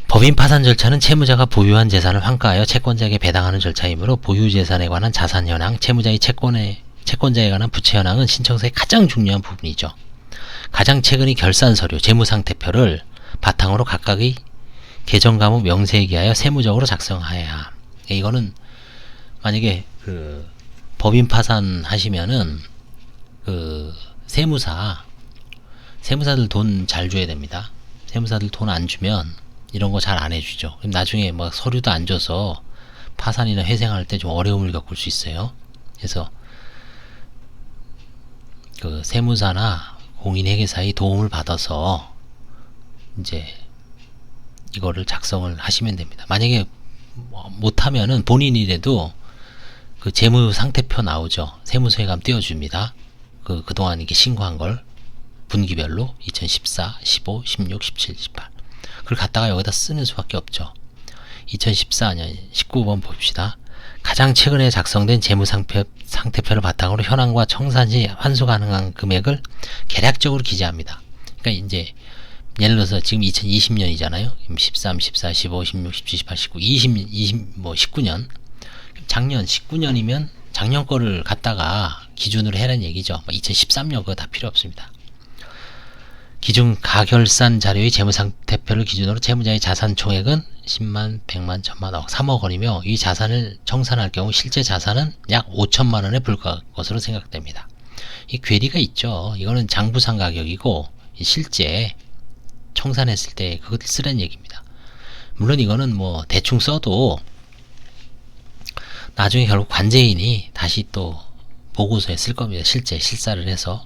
법인 파산 절차는 채무자가 보유한 재산을 환가하여 채권자에게 배당하는 절차이므로 보유재산에 관한 자산 현황, 채무자의 채권자에 관한 부채 현황은 신청서의 가장 중요한 부분이죠. 가장 최근의 결산서류, 재무상태표를 바탕으로 각각의 계정과목 명세에 기하여 세무적으로 작성하여야. 이거는 만약에 그 법인 파산 하시면은 세무사들 돈 잘 줘야 됩니다. 세무사들 돈 안 주면 이런 거 잘 안 해주죠. 그럼 나중에 막 서류도 안 줘서 파산이나 회생할 때 좀 어려움을 겪을 수 있어요. 그래서 그 세무사나 공인회계사의 도움을 받아서 이제 이거를 작성을 하시면 됩니다. 만약에 못하면은 본인이라도 그 재무 상태표 나오죠. 세무서에 가면 띄워줍니다. 그동안 이게 신고한 걸 분기별로 2014, 15, 16, 17, 18 그걸 갖다가 여기다 쓰는 수밖에 없죠. 2014년 19번 봅시다. 가장 최근에 작성된 재무 상태표를 바탕으로 현황과 청산 시 환수 가능한 금액을 계략적으로 기재합니다. 그러니까 이제 예를 들어서 지금 2020년이잖아요. 13, 14, 15, 16, 17, 18, 19, 20, 뭐 19년. 작년 19년이면 작년 거를 갖다가 기준으로 해라는 얘기죠. 2013년 그거 다 필요 없습니다. 기준 가결산 자료의 재무상태표를 기준으로 채무자의 자산 총액은 10만, 100만, 1000만, 억, 3억 원이며 이 자산을 청산할 경우 실제 자산은 약 5천만 원에 불과할 것으로 생각됩니다. 이 괴리가 있죠. 이거는 장부상 가격이고 실제 청산했을 때 그걸 쓰라는 얘기입니다. 물론 이거는 뭐 대충 써도 나중에 결국 관제인이 다시 또 보고서에 쓸 겁니다. 실제 실사를 해서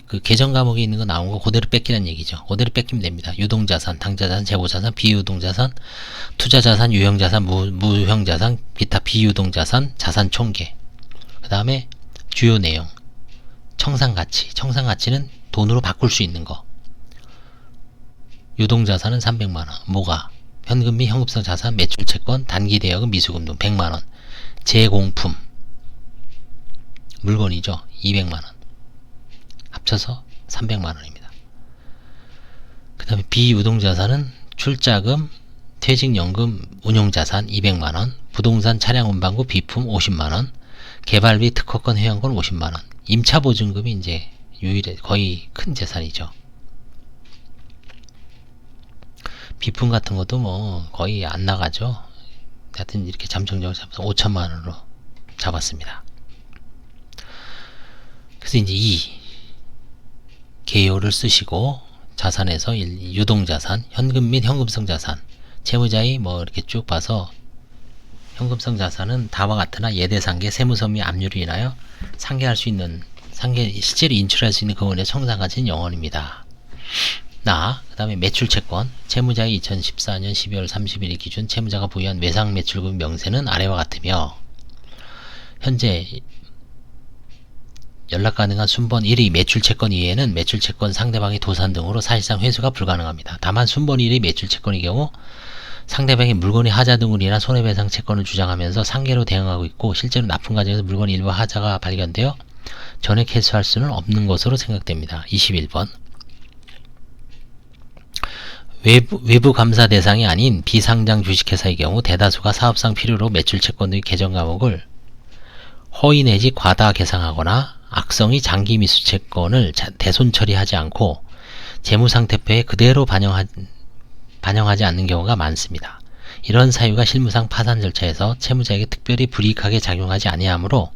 그 계정 과목에 있는 거 나온 거 그대로 뺏기는 얘기죠. 그대로 뺏기면 됩니다. 유동자산, 당자자산, 재고자산, 비유동자산, 투자자산, 유형자산, 무형자산, 기타 비유동자산, 자산 총계. 그 다음에 주요 내용, 청산가치. 청산가치는 돈으로 바꿀 수 있는 거. 유동자산은 300만원. 뭐가? 현금 및 현금성 자산, 매출채권, 단기대여금, 미수금 등 100만원. 제공품. 물건이죠. 200만원. 합쳐서 300만원입니다. 그 다음에 비유동자산은 출자금, 퇴직연금, 운용자산 200만원, 부동산 차량 운반구 비품 50만원, 개발비 특허권 회원권 50만원, 임차보증금이 이제 유일해 거의 큰 재산이죠. 비품 같은 것도 뭐 거의 안 나가죠. 하여튼 이렇게 잠정적으로 잡아서 5천만원으로 잡았습니다. 그래서 이제 이 개요를 쓰시고 자산에서 유동자산, 현금 및 현금성 자산, 채무자의 뭐 이렇게 쭉 봐서 현금성 자산은 다와 같으나 예대상계, 세무서 및 압류로 인하여 상계할 수 있는 실제로 인출할 수 있는 금원의 청산가치는 0원입니다. 그 다음에 매출채권, 채무자의 2014년 12월 31일 기준 채무자가 부여한 외상 매출금 명세는 아래와 같으며 현재 연락 가능한 순번 1위 매출채권 이외에는 매출채권 상대방의 도산 등으로 사실상 회수가 불가능합니다. 다만 순번 1위 매출채권의 경우 상대방의 물건의 하자 등으로 인한 손해배상 채권을 주장하면서 상계로 대응하고 있고 실제로 납품 과정에서 물건 일부 하자가 발견되어 전액 회수할 수는 없는 것으로 생각됩니다. 21번 외부 감사 대상이 아닌 비상장 주식회사의 경우 대다수가 사업상 필요로 매출채권 등 계정 과목을 허위 내지 과다 계상하거나 악성의 장기 미수 채권을 대손 처리하지 않고 재무상태표에 그대로 반영하지 않는 경우가 많습니다. 이런 사유가 실무상 파산 절차에서 채무자에게 특별히 불이익하게 작용하지 아니하므로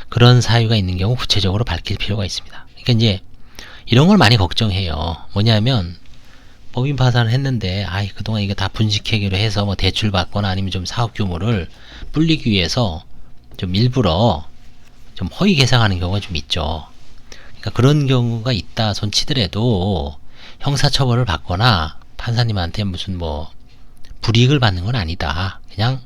그런 사유가 있는 경우 구체적으로 밝힐 필요가 있습니다. 그러니까 이제 이런 걸 많이 걱정해요. 뭐냐면 법인 파산을 했는데 그동안 이거 다 분식회계로 해서 뭐 대출 받거나 아니면 좀 사업 규모를 불리기 위해서 좀 일부러 좀 허위 계상하는 경우가 좀 있죠. 그러니까 그런 경우가 있다 손치더라도 형사처벌을 받거나 판사님한테 무슨 뭐 불이익을 받는 건 아니다. 그냥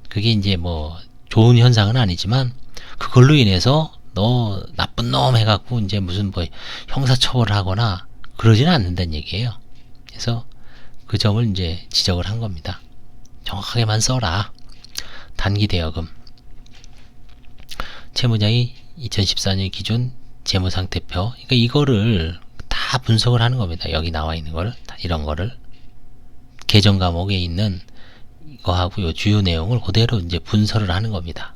그게 이제 뭐 좋은 현상은 아니지만 그걸로 인해서 너 나쁜 놈 해갖고 이제 무슨 뭐 형사처벌을 하거나 그러지는 않는다는 얘기예요. 그래서 그 점을 이제 지적을 한 겁니다. 정확하게만 써라. 단기대여금 채무자의 2014년 기준 재무상태표. 그러니까 이거를 다 분석을 하는 겁니다. 여기 나와 있는 거를 이런 거를 계정 과목에 있는 이거하고 요 주요 내용을 그대로 이제 분석을 하는 겁니다.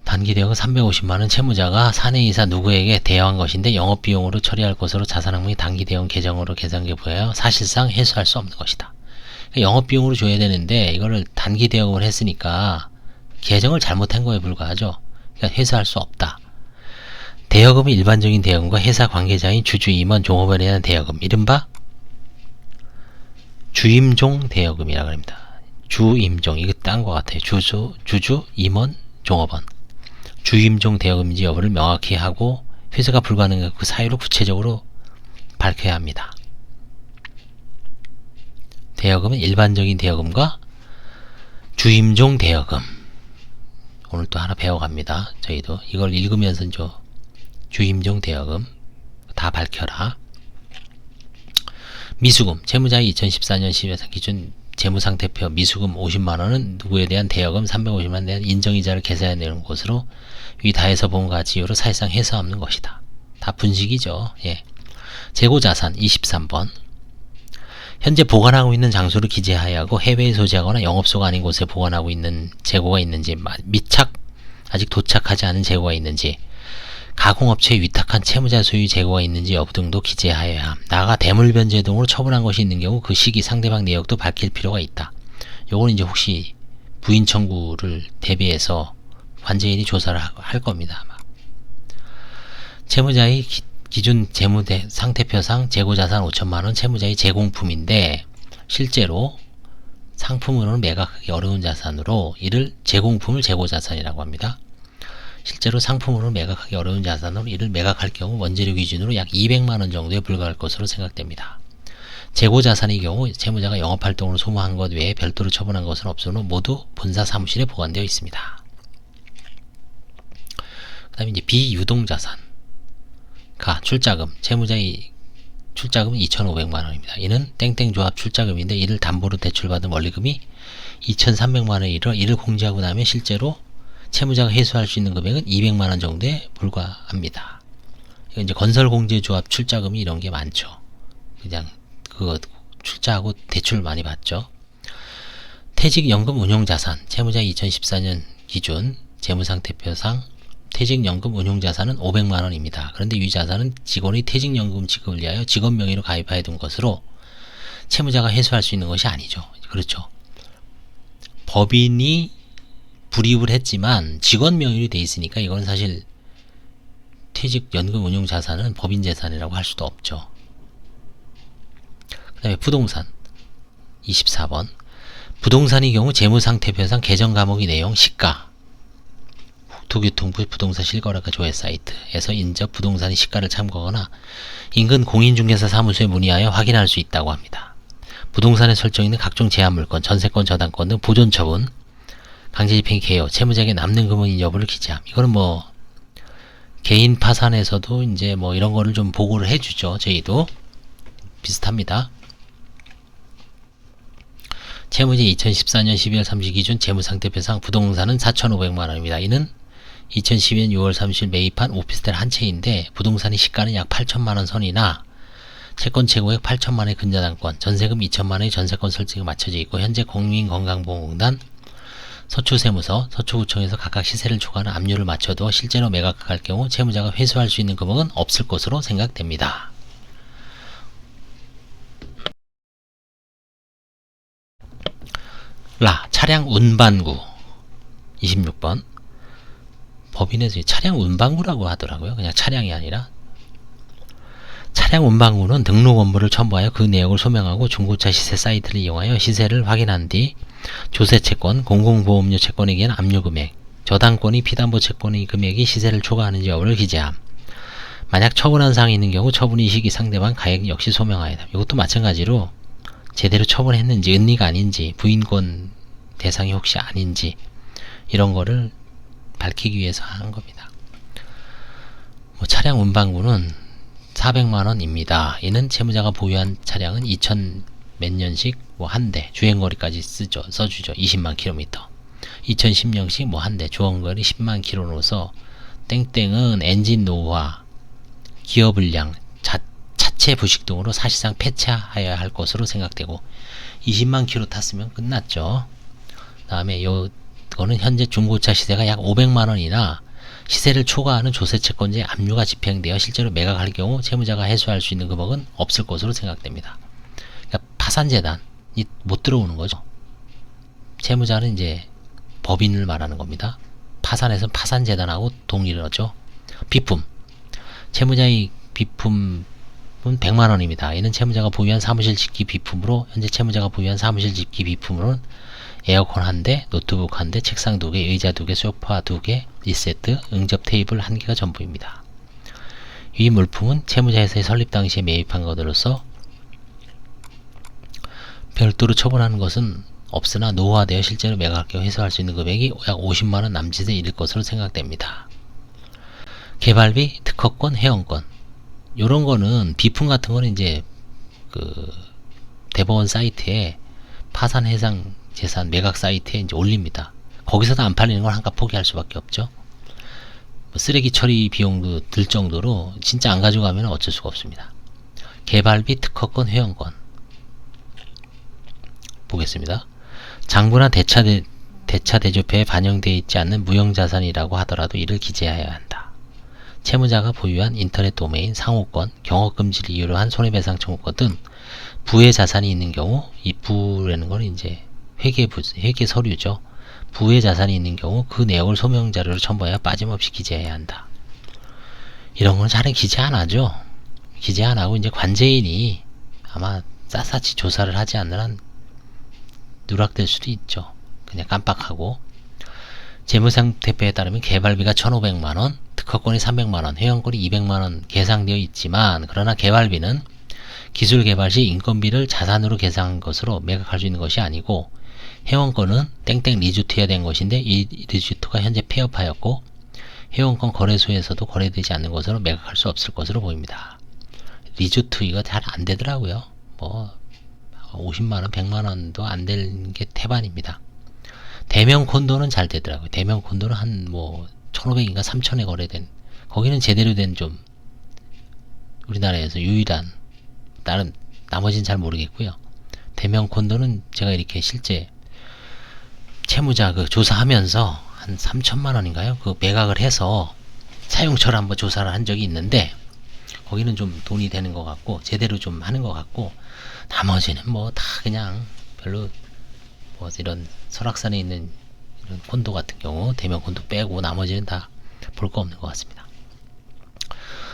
단기대여금 350만원 채무자가 사내이사 누구에게 대여한 것인데 영업비용으로 처리할 것으로 자산항목이 단기대여금 계정으로 계산기에 부여하여 사실상 회수할 수 없는 것이다. 그러니까 영업비용으로 줘야 되는데 이거를 단기대여금을 했으니까 계정을 잘못한 거에 불과하죠. 그러니까 회수할 수 없다. 대여금은 일반적인 대여금과 회사 관계자인 주주, 임원, 종업원에 대한 대여금, 이른바 주임종 대여금이라고 합니다. 주임종, 이거 딴 것 같아요. 주주, 임원, 종업원. 주임종 대여금인지 여부를 명확히 하고 회수가 불가능한 그 사유를 구체적으로 밝혀야 합니다. 대여금은 일반적인 대여금과 주임종 대여금. 오늘 또 하나 배워갑니다. 저희도 이걸 읽으면서 주임종 대여금 다 밝혀라. 미수금, 채무자의 2014년 12월 기준 재무상태표 미수금 50만원은 누구에 대한 대여금 350만원에 대한 인정이자를 계산해 내는 것으로 위 다에서 본 가지요로 사실상 해서 없는 것이다. 다 분식이죠. 예. 재고자산 23번. 현재 보관하고 있는 장소를 기재하여야 하고 해외에 소지하거나 영업소가 아닌 곳에 보관하고 있는 재고가 있는지, 아직 도착하지 않은 재고가 있는지, 가공업체에 위탁한 채무자 소유 재고가 있는지 여부 등도 기재하여야 함. 나아가 대물변제 등으로 처분한 것이 있는 경우 그 시기 상대방 내역도 밝힐 필요가 있다. 요거는 이제 혹시 부인 청구를 대비해서 관제인이 조사를 할 겁니다. 아마. 채무자의 기준 재무 상태표상 재고자산 5천만원 채무자의 제공품인데 실제로 상품으로는 매각하기 어려운 자산으로 이를 제공품을 재고자산이라고 합니다. 실제로 상품으로 매각하기 어려운 자산으로 이를 매각할 경우 원재료 기준으로 약 200만원 정도에 불과할 것으로 생각됩니다. 재고자산의 경우 채무자가 영업활동으로 소모한 것 외에 별도로 처분한 것은 없으므로 모두 본사 사무실에 보관되어 있습니다. 그 다음에 이제 비유동자산. 출자금. 채무자의 출자금은 2,500만원입니다. 이는 땡땡조합 출자금인데 이를 담보로 대출받은 원리금이 2,300만원에 이르러 이를 공제하고 나면 실제로 채무자가 회수할 수 있는 금액은 200만원 정도에 불과합니다. 이건 이제 건설공제조합 출자금이 이런 게 많죠. 그냥 그거 출자하고 대출 많이 받죠. 퇴직연금 운용자산. 채무자 2014년 기준 재무상태표상 퇴직연금 운용자산은 500만원입니다. 그런데 이 자산은 직원의 퇴직연금 지급을 위하여 직원 명의로 가입하여 둔 것으로 채무자가 회수할 수 있는 것이 아니죠. 그렇죠. 법인이 불이익을 했지만 직원 명의로 돼 있으니까 이건 사실 퇴직연금 운용자산은 법인재산이라고 할 수도 없죠. 그 다음에 부동산 24번. 부동산의 경우 재무상태표상 계정과목의 내용 시가 국토교통부 부동산 실거래가 조회 사이트에서 인접 부동산의 시가를 참고하거나 인근 공인중개사 사무소에 문의하여 확인할 수 있다고 합니다. 부동산에 설정 있는 각종 제한물건, 전세권, 저당권 등 보존처분, 강제집행 개요, 채무자에게 남는 금액 여부를 기재함. 이거는 뭐 개인 파산에서도 이제 뭐 이런 거를 좀 보고를 해주죠. 저희도 비슷합니다. 채무자 2014년 12월 30일 기준 재무상태표상 부동산은 4,500만원입니다. 이는 2012년 6월 30일 매입한 오피스텔 한 채인데 부동산의 시가는 약 8천만원 선이나 채권 최고액 8천만원의 근저당권, 전세금 2천만원의 전세권 설정이 맞춰져 있고 현재 국민건강보험공단, 서초세무서, 서초구청에서 각각 시세를 초과하는 압류를 맞춰두어 실제로 매각할 경우 채무자가 회수할 수 있는 금액은 없을 것으로 생각됩니다. 차량 운반구 26번. 법인에서 차량 운반구라고 하더라고요. 그냥 차량이 아니라. 차량 운반구는 등록 원본을 첨부하여 그 내역을 소명하고 중고차 시세 사이트를 이용하여 시세를 확인한 뒤 조세채권, 공공보험료 채권에게는 압류금액, 저당권이 피담보 채권의 금액이 시세를 초과하는지 여부를 기재함. 만약 처분한 사항이 있는 경우 처분의 시기 상대방 가액 역시 소명하여야 합니다. 이것도 마찬가지로 제대로 처분했는지, 은리가 아닌지, 부인권 대상이 혹시 아닌지 이런 거를 밝히기 위해서 하는 겁니다. 차량 운반구는 400만원입니다. 이는 채무자가 보유한 차량은 2000 몇 년씩 한 대, 주행거리까지 써주죠. 20만 킬로미터. 2010년씩 한 대, 주행거리 10만 킬로로서 땡땡은 엔진 노후화, 기어 불량, 차체 부식 등으로 사실상 폐차하여야 할 것으로 생각되고 20만 킬로 탔으면 끝났죠. 다음에 이거는 현재 중고차 시세가 약 500만원이나 시세를 초과하는 조세채권자의 압류가 집행되어 실제로 매각할 경우 채무자가 회수할 수 있는 금액은 없을 것으로 생각됩니다. 그러니까 파산재단이 못 들어오는 거죠. 채무자는 이제 법인을 말하는 겁니다. 파산에서는 파산재단하고 동일하죠. 비품, 채무자의 비품은 100만원입니다. 이는 채무자가 보유한 사무실 집기 비품으로 현재 채무자가 보유한 사무실 집기 비품으로는 에어컨 1대, 노트북 1대, 책상 2개, 의자 2개, 소파 2개, 2세트, 응접 테이블 1개가 전부입니다. 이 물품은 채무자 회사의 설립 당시에 매입한 것으로서 별도로 처분하는 것은 없으나 노후화되어 실제로 매각할 경우 회수할 수 있는 금액이 약 50만원 남짓에 이를 것으로 생각됩니다. 개발비, 특허권, 회원권 요런 거는 비품 같은 거는 이제 그 대법원 사이트에 파산 해상 재산 매각 사이트에 이제 올립니다. 거기서도 안 팔리는 걸 한값 포기할 수밖에 없죠. 뭐 쓰레기 처리 비용도 들 정도로 진짜 안 가져가면 어쩔 수가 없습니다. 개발비, 특허권, 회원권 보겠습니다. 장부나 대차대조표에 반영되어 있지 않는 무형자산이라고 하더라도 이를 기재해야 한다. 채무자가 보유한 인터넷 도메인, 상호권, 경업금지를 이유로 한 손해배상 청구권 등 부의 자산이 있는 경우, 이 부라는 건 이제 회계 서류죠. 부의 자산이 있는 경우 그 내역을 소명자료로 첨부하여 빠짐없이 기재해야 한다. 이런 건 잘은 기재 안 하죠. 기재 안 하고 이제 관제인이 아마 샅샅이 조사를 하지 않는 한 누락될 수도 있죠. 그냥 깜빡하고. 재무상태표에 따르면 개발비가 1,500만원, 특허권이 300만원, 회원권이 200만원 계상되어 있지만 그러나 개발비는 기술 개발 시 인건비를 자산으로 계상한 것으로 매각할 수 있는 것이 아니고 회원권은 땡땡 리주트해야 된 것인데 이 리주트가 현재 폐업하였고 회원권 거래소에서도 거래되지 않는 것으로 매각할 수 없을 것으로 보입니다. 리주트 이거 잘 안 되더라고요. 뭐 50만원, 100만원도 안 되는 게 태반입니다. 대명 콘도는 잘 되더라고요. 대명 콘도는 한 뭐 1,500인가 3,000에 거래된 거기는 제대로 된 좀 우리나라에서 유일한 다른 나머지는 잘 모르겠고요. 대명 콘도는 제가 이렇게 실제 채무자 그 조사하면서 한 3,000만원인가요? 그 매각을 해서 사용처를 한번 조사를 한 적이 있는데 거기는 좀 돈이 되는 것 같고 제대로 좀 하는 것 같고 나머지는 뭐 다 그냥 별로 뭐 이런 설악산에 있는 이런 콘도 같은 경우 대명 콘도 빼고 나머지는 다 볼 거 없는 것 같습니다.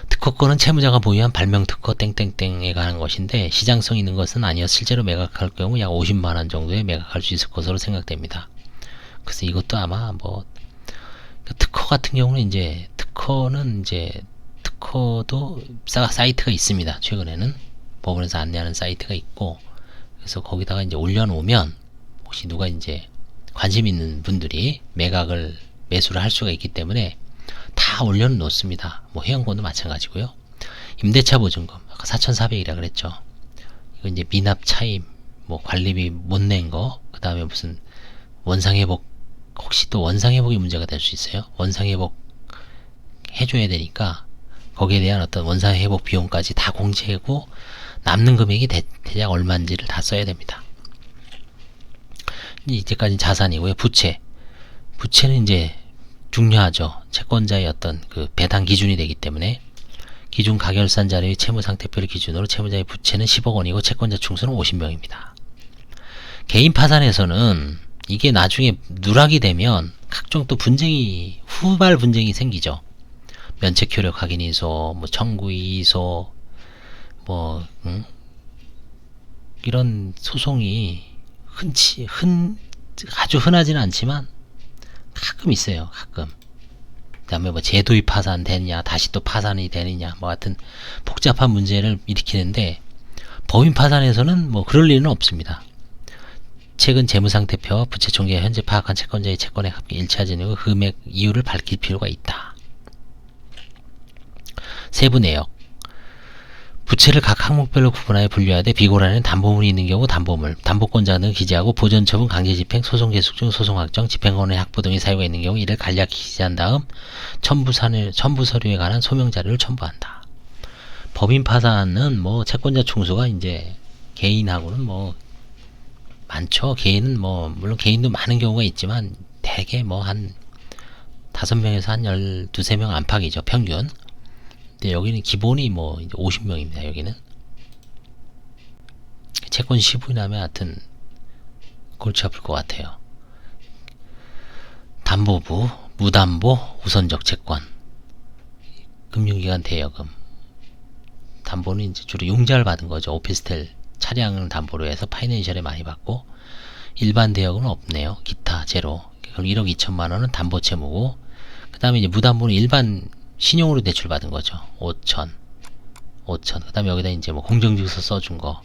특허권은 채무자가 보유한 발명 특허 땡땡땡에 관한 것인데 시장성 있는 것은 아니어 실제로 매각할 경우 약 50만원 정도에 매각할 수 있을 것으로 생각됩니다. 그래서 이것도 아마 뭐 특허 같은 경우는 이제 특허도 사이트가 있습니다. 최근에는 법원에서 안내하는 사이트가 있고 그래서 거기다가 이제 올려놓으면 혹시 누가 이제 관심 있는 분들이 매수를 할 수가 있기 때문에 다 올려놓습니다. 뭐 회원권도 마찬가지고요. 임대차 보증금 아까 4,400이라 그랬죠. 이거 이제 미납 차임, 뭐 관리비 못 낸 거, 그 다음에 무슨 원상회복 혹시 또 원상회복이 문제가 될 수 있어요. 원상회복 해줘야 되니까 거기에 대한 어떤 원상회복 비용까지 다 공제하고 남는 금액이 대략 얼마인지를 다 써야 됩니다. 이제까지 자산이고요. 부채는 이제 중요하죠. 채권자의 어떤 그 배당 기준이 되기 때문에 기준 가결산 자료의 채무상태표를 기준으로 채무자의 부채는 10억 원이고 채권자 충수는 50명입니다. 개인 파산에서는 이게 나중에 누락이 되면 각종 또 후발 분쟁이 생기죠. 면책효력 확인이소, 뭐 청구이소, 이런 소송이 아주 흔하지는 않지만 가끔 있어요. 가끔. 그 다음에 뭐 제도의 파산 되느냐, 다시 또 파산이 되느냐, 뭐 같은 복잡한 문제를 일으키는데 법인 파산에서는 뭐 그럴 일은 없습니다. 최근 재무상태표와 부채총계가 현재 파악한 채권자의 채권의 합계 일치하지 않는 금액 이유를 밝힐 필요가 있다. 세부 내역. 부채를 각 항목별로 구분하여 분류하되 비고란에는 담보물이 있는 경우 담보물, 담보권자 등을 기재하고 보전처분, 강제집행, 소송 계속중, 소송 확정, 집행권의 확보 등의 사유가 있는 경우 이를 간략히 기재한 다음 첨부 서류에 관한 소명 자료를 첨부한다. 법인 파산은 뭐 채권자 충수가 이제 개인하고는 뭐 많죠. 개인은 뭐 물론 개인도 많은 경우가 있지만 대개 뭐 한 5명에서 한 12~13명 안팎이죠. 평균. 근데 여기는 기본이 뭐 이제 50명입니다. 여기는 채권 시부인 하면 하여튼 골치 아플 것 같아요. 담보부, 무담보, 우선적 채권. 금융기관 대여금. 담보는 이제 주로 융자를 받은 거죠. 오피스텔 차량을 담보로 해서 파이낸셜에 많이 받고, 일반 대여금은 없네요. 기타 제로. 그럼 1억 2천만 원은 담보 채무고, 그 다음에 이제 무담보는 일반 신용으로 대출 받은 거죠. 5천. 그 다음에 여기다 이제 뭐 공정증서 써준 거,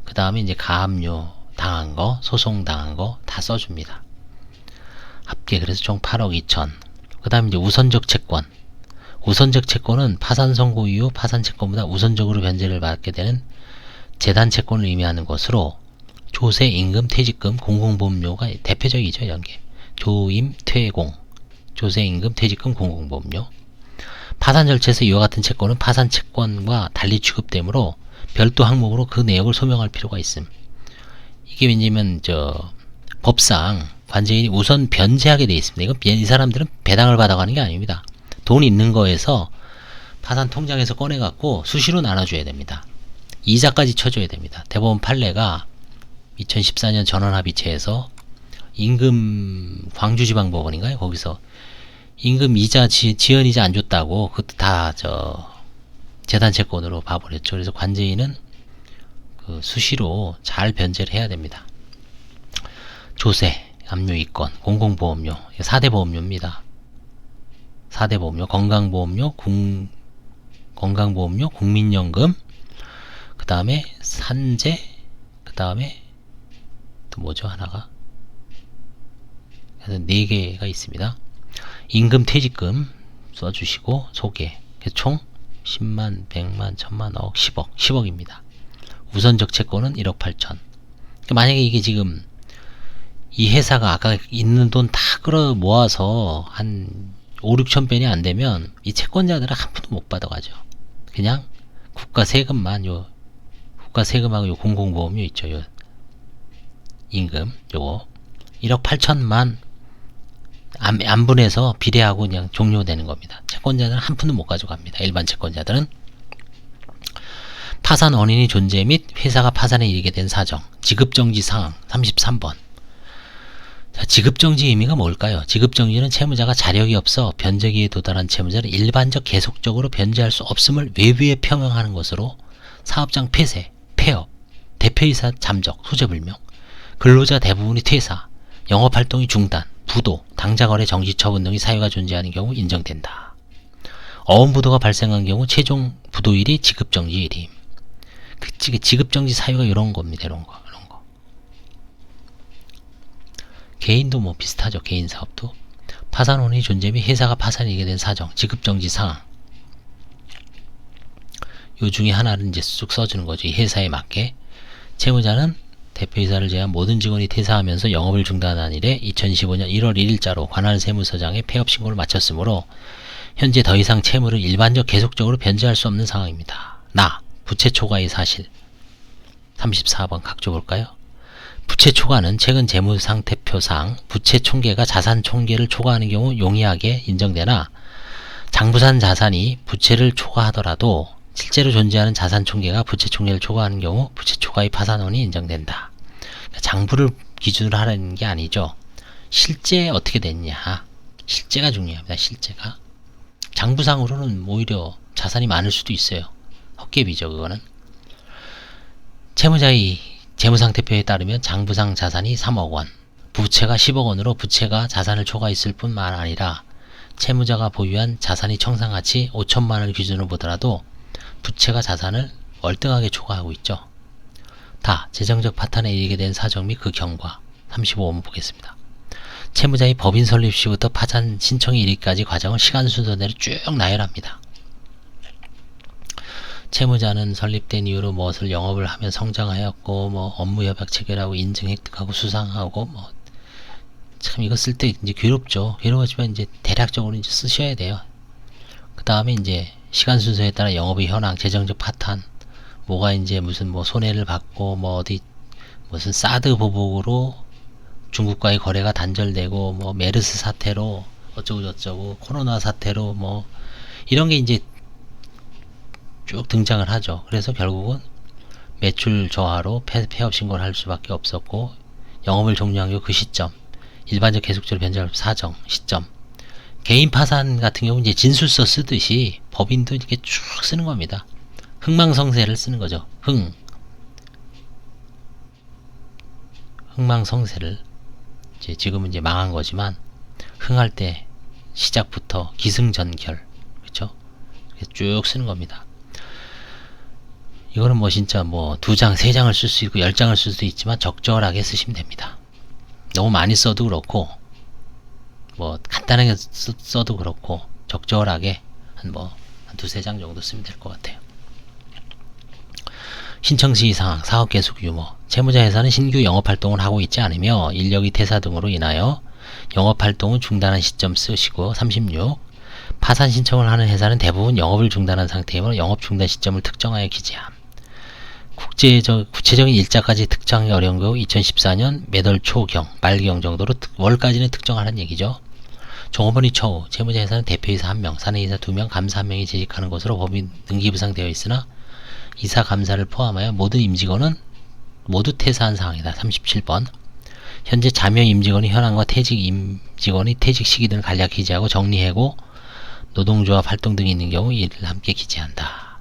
그 다음에 이제 가압류 당한 거, 소송 당한 거 다 써줍니다. 합계 그래서 총 8억 2천. 그 다음에 이제 우선적 채권. 우선적 채권은 파산 선고 이후 파산 채권보다 우선적으로 변제를 받게 되는 재단 채권을 의미하는 것으로 조세, 임금, 퇴직금, 공공보험료가 대표적이죠. 이런 게 조임, 퇴공, 조세, 임금, 퇴직금, 공공보험료. 파산 절차에서 이와 같은 채권은 파산 채권과 달리 취급되므로 별도 항목으로 그 내역을 소명할 필요가 있음. 이게 왜냐면 법상 관제인이 우선 변제하게 돼 있습니다. 이건 이 사람들은 배당을 받아가는 게 아닙니다. 돈 있는 거에서 파산 통장에서 꺼내갖고 수시로 나눠줘야 됩니다. 이자까지 쳐줘야 됩니다. 대법원 판례가 2014년 전원합의체에서 임금 광주지방법원인가요? 거기서 임금 이자 지연이자 안 줬다고 그것도 다 재단 채권으로 봐버렸죠. 그래서 관제인은 그 수시로 잘 변제를 해야 됩니다. 조세, 압류이권, 공공보험료, 4대 보험료입니다. 4대 보험료, 건강보험료, 국민연금, 그 다음에 산재, 그 다음에 또 뭐죠 하나가? 그래서 4개가 있습니다. 임금, 퇴직금 써주시고 소개. 총 10만, 100만, 1000만, 억, 10억입니다. 우선적 채권은 1억 8천. 만약에 이게 지금 이 회사가 아까 있는 돈 다 끌어 모아서 한 5, 6천 배이 안 되면 이 채권자들은 한 푼도 못 받아가죠. 그냥 국가 세금만 국가 세금하고 요 공공보험료 있죠. 요 임금 요거 1억 8천만 안 분해서 비례하고 그냥 종료되는 겁니다. 채권자들은 한 푼도 못 가져갑니다. 일반 채권자들은. 파산 원인이 존재 및 회사가 파산에 이르게 된 사정, 지급정지 상황 33번. 자, 지급정지 의미가 뭘까요? 지급정지는 채무자가 자력이 없어 변제기에 도달한 채무자를 일반적 계속적으로 변제할 수 없음을 외부에 표명하는 것으로 사업장 폐쇄, 폐업, 대표이사 잠적, 소재불명, 근로자 대부분이 퇴사, 영업활동이 중단, 부도, 당자거래 정지처분 등의 사유가 존재하는 경우 인정된다. 어음부도가 발생한 경우 최종 부도일이 지급정지일임. 지급정지 사유가 이런 겁니다. 이런 거. 개인도 뭐 비슷하죠. 개인 사업도. 파산 원인이 존재 및 회사가 파산이게 된 사정, 지급정지 상황. 요 중에 하나를 이제 쑥 써주는 거죠. 이 회사에 맞게. 채무자는 대표이사를 제외한 모든 직원이 퇴사하면서 영업을 중단한 이래 2015년 1월 1일자로 관할 세무서장에 폐업 신고를 마쳤으므로 현재 더 이상 채무를 일반적 계속적으로 변제할 수 없는 상황입니다. 부채 초과의 사실. 34번 각조 볼까요? 부채 초과는 최근 재무상태표상 부채 총계가 자산 총계를 초과하는 경우 용이하게 인정되나 장부산 자산이 부채를 초과하더라도 실제로 존재하는 자산 총계가 부채 총계를 초과하는 경우 부채 초과의 파산원이 인정된다. 장부를 기준으로 하라는 게 아니죠. 실제 어떻게 됐냐. 실제가 중요합니다. 실제가. 장부상으로는 오히려 자산이 많을 수도 있어요. 헛개비죠. 그거는. 채무자의 재무상태표에 따르면 장부상 자산이 3억 원, 부채가 10억 원으로 부채가 자산을 초과했을 뿐만 아니라 채무자가 보유한 자산이 청산가치 5천만 원을 기준으로 보더라도 부채가 자산을 월등하게 초과하고 있죠. 재정적 파탄에 이르게 된 사정 및 그 경과. 35번 보겠습니다. 채무자의 법인 설립 시부터 파산 신청이 이르기까지 과정을 시간 순서대로 쭉 나열합니다. 채무자는 설립된 이후로 무엇을 영업을 하며 성장하였고, 업무 협약 체결하고, 인증 획득하고, 수상하고, 참 이거 쓸 때 이제 괴롭죠. 괴로워지만 이제 대략적으로 이제 쓰셔야 돼요. 그 다음에 이제 시간 순서에 따라 영업의 현황, 재정적 파탄, 뭐가 이제 무슨 손해를 받고, 어디 무슨 사드 보복으로 중국과의 거래가 단절되고, 메르스 사태로 어쩌고 저쩌고, 코로나 사태로 이런 게 이제 쭉 등장을 하죠. 그래서 결국은 매출 저하로 폐업 신고를 할 수밖에 없었고, 영업을 종료한 그 시점, 일반적 계속적으로 변제할 사정, 시점, 개인 파산 같은 경우 이제 진술서 쓰듯이 법인도 이렇게 쭉 쓰는 겁니다. 흥망성쇠를 쓰는 거죠. 흥망성쇠를 이제 지금은 이제 망한 거지만 흥할 때 시작부터 기승전결, 그렇죠? 쭉 쓰는 겁니다. 이거는 뭐 진짜 뭐 2장, 3장을 쓸 수 있고 10장을 쓸 수도 있지만 적절하게 쓰시면 됩니다. 너무 많이 써도 그렇고 뭐 간단하게 써도 그렇고 적절하게 한 2-3장 정도 쓰면 될 것 같아요. 신청 시의 상황, 사업 계속 유무, 채무자 회사는 신규 영업활동을 하고 있지 않으며 인력이 퇴사 등으로 인하여 영업활동은 중단한 시점 쓰시고 36. 파산 신청을 하는 회사는 대부분 영업을 중단한 상태이므로 영업 중단 시점을 특정하여 기재함. 구체적인 일자까지 특정하기 어려운 경우 2014년 매달 초경, 말경 정도로 월까지는 특정하는 얘기죠. 종업원이 처우, 채무자 회사는 대표이사 1명, 사내이사 2명, 감사 1명이 재직하는 것으로 법인 등기부상되어 있으나 이사 감사를 포함하여 모든 임직원은 모두 퇴사한 상황이다. 37번. 현재 자명 임직원이 현황과 퇴직 임직원이 퇴직 시기 등을 간략히 기재하고 정리해고 노동조합 활동 등이 있는 경우 이를 함께 기재한다.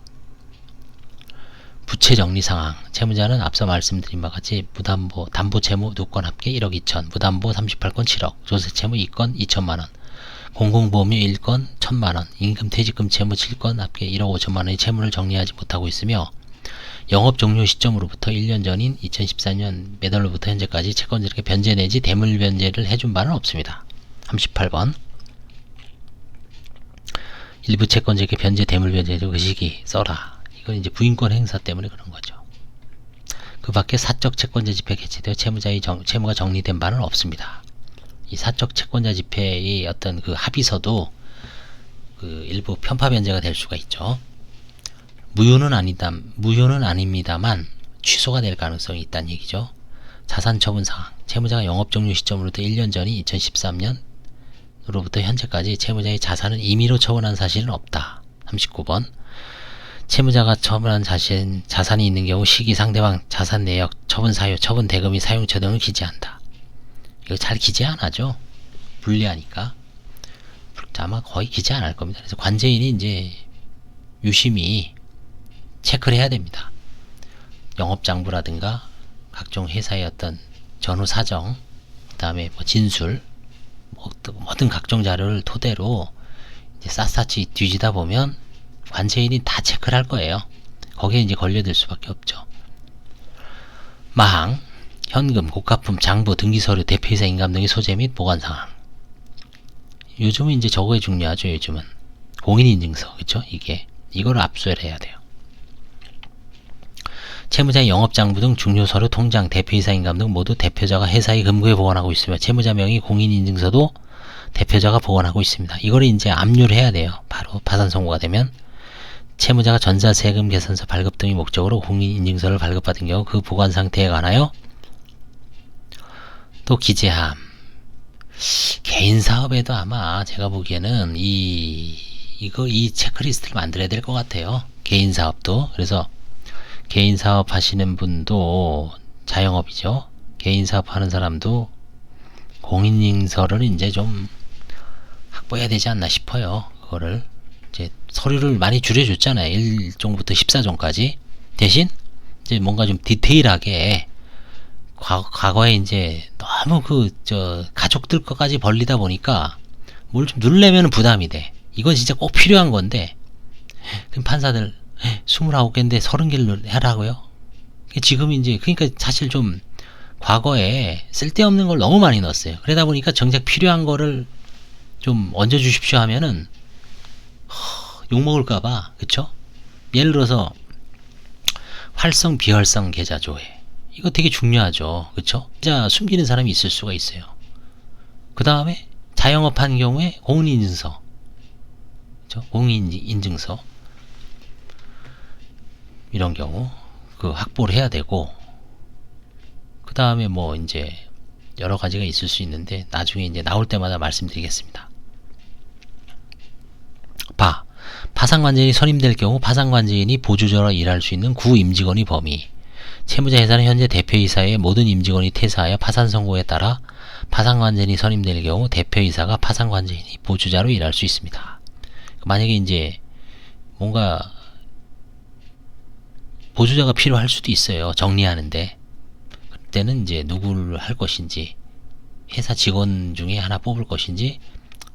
부채 정리 상황. 채무자는 앞서 말씀드린 바와 같이 무담보, 담보 채무 2건 합계 1억 2천, 무담보 38건 7억, 조세 채무 2건 2천만원, 공공보험료 1건 1,000만원, 임금 퇴직금 채무 7건 합계 1억 5천만원의 채무를 정리하지 못하고 있으며 영업 종료 시점으로부터 1년 전인 2014년 매달로부터 현재까지 채권자에게 변제 내지 대물 변제를 해준 바는 없습니다. 38번. 일부 채권자에게 변제 대물 변제해준 그 시기 써라. 이건 이제 부인권 행사 때문에 그런 거죠. 그 밖에 사적 채권자 집회 개최되어 채무자의 채무가 정리된 바는 없습니다. 이 사적 채권자 집회의 어떤 그 합의서도 그 일부 편파 변제가 될 수가 있죠. 무효는 아닙니다만 취소가 될 가능성이 있다는 얘기죠. 자산 처분 상황. 채무자가 영업 종료 시점으로부터 1년 전이 2013년으로부터 현재까지 채무자의 자산을 임의로 처분한 사실은 없다. 39번. 채무자가 처분한 자산이 있는 경우 시기, 상대방 자산 내역, 처분 사유, 처분 대금이 사용처 등을 기재한다. 이거 잘 기재 안 하죠. 불리하니까. 아마 거의 기재 안 할 겁니다. 그래서 관제인이 이제 유심히 체크를 해야 됩니다. 영업장부라든가 각종 회사의 어떤 전후 사정, 그 다음에 뭐 진술, 모든 각종 자료를 토대로 이제 샅샅이 뒤지다 보면 관제인이 다 체크를 할 거예요. 거기에 이제 걸려들 수밖에 없죠. 마항, 현금, 고가품, 장부, 등기서류, 대표이사 인감 등의 소재 및 보관 상황. 요즘은 이제 저거에 중요하죠. 요즘은 공인인증서, 그쵸? 이거를 압수를 해야 돼요. 채무자의 영업장부 등 중요서류, 통장, 대표이사 인감 등 모두 대표자가 회사의 금고에 보관하고 있으며 채무자 명의 공인인증서도 대표자가 보관하고 있습니다. 이거를 이제 압류를 해야 돼요. 바로 파산 선고가 되면 채무자가 전자세금 계산서 발급 등의 목적으로 공인인증서를 발급받은 경우 그 보관 상태에 관하여 또 기재함. 개인 사업에도 아마 제가 보기에는 이 체크리스트를 만들어야 될 것 같아요. 개인 사업도. 그래서 개인 사업 하시는 분도 자영업이죠. 개인 사업 하는 사람도 공인인증서를 이제 좀 확보해야 되지 않나 싶어요. 그거를 이제 서류를 많이 줄여줬잖아요. 1종부터 14종까지. 대신 이제 뭔가 좀 디테일하게 과거에 이제 너무 가족들 것까지 벌리다 보니까 뭘 좀 누르려면 부담이 돼. 이건 진짜 꼭 필요한 건데, 그럼 판사들 29개인데 30개를 하라고요? 지금 이제, 그러니까 사실 좀 과거에 쓸데없는 걸 너무 많이 넣었어요. 그러다 보니까 정작 필요한 거를 좀 얹어주십시오 하면은, 욕먹을까봐, 그쵸? 예를 들어서, 활성, 비활성 계좌 조회. 이거 되게 중요하죠. 그쵸? 계좌 숨기는 사람이 있을 수가 있어요. 그 다음에 자영업하는 경우에 공인인증서, 그쵸? 공인인증서 이런 경우 그 확보를 해야 되고, 그 다음에 뭐 이제 여러 가지가 있을 수 있는데 나중에 이제 나올 때마다 말씀드리겠습니다. 파산관제인이 선임될 경우 파산관제인이 보조자로 일할 수 있는 구임직원이 범위. 채무자 회사는 현재 대표이사의 모든 임직원이 퇴사하여 파산 선고에 따라 파산관제인이 선임될 경우 대표이사가 파산관제인이 보주자로 일할 수 있습니다. 만약에 이제 뭔가 보주자가 필요할 수도 있어요. 정리하는데. 그때는 이제 누구를 할 것인지, 회사 직원 중에 하나 뽑을 것인지,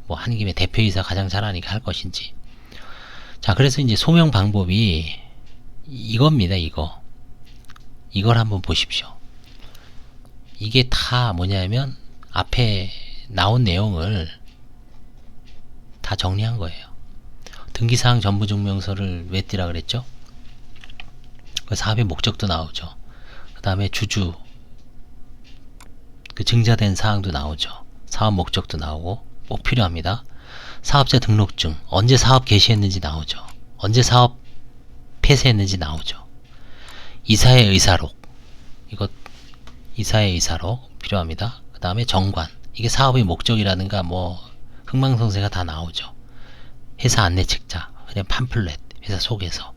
뭐 한 김에 대표이사 가장 잘하니까 할 것인지. 자, 그래서 이제 소명 방법이 이겁니다. 이걸 한번 보십시오. 이게 다 뭐냐면 앞에 나온 내용을 다 정리한 거예요. 등기사항 전부증명서를 왜 띄라 그랬죠? 그 사업의 목적도 나오죠. 그 다음에 주주 그 증자된 사항도 나오죠. 사업 목적도 나오고 꼭 필요합니다. 사업자 등록증, 언제 사업 개시했는지 나오죠. 언제 사업 폐쇄했는지 나오죠. 이사의 의사록, 이것 이사의 의사록 필요합니다. 그 다음에 정관, 이게 사업의 목적이라든가 뭐 흥망성쇠가 다 나오죠. 회사 안내책자, 그냥 팜플렛, 회사 속에서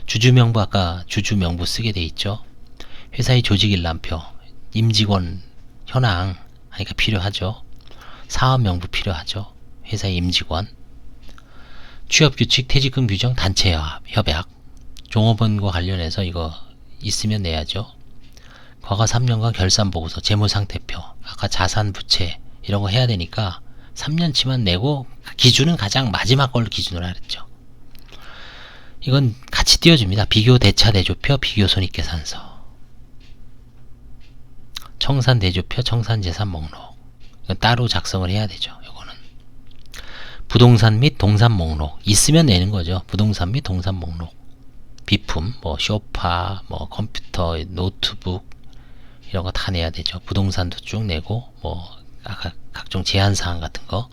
주주명부, 아까 주주명부 쓰게 돼 있죠. 회사의 조직일람표, 임직원 현황 하니까 필요하죠. 사업명부 필요하죠. 회사의 임직원, 취업규칙, 퇴직금 규정, 단체 협약, 종업원과 관련해서 이거 있으면 내야죠. 과거 3년간 결산보고서, 재무상태표, 아까 자산, 부채 이런 거 해야 되니까 3년치만 내고 기준은 가장 마지막 걸로 기준으로 하랬죠. 이건 같이 띄워줍니다. 비교 대차 대조표, 비교 손익계산서, 청산 대조표, 청산 재산 목록. 이건 따로 작성을 해야 되죠. 요거는 부동산 및 동산 목록 있으면 내는 거죠. 부동산 및 동산 목록, 비품, 뭐 소파, 뭐 컴퓨터, 노트북 이런 거 다 내야 되죠. 부동산도 쭉 내고 뭐 아까 각종 제한사항 같은 거,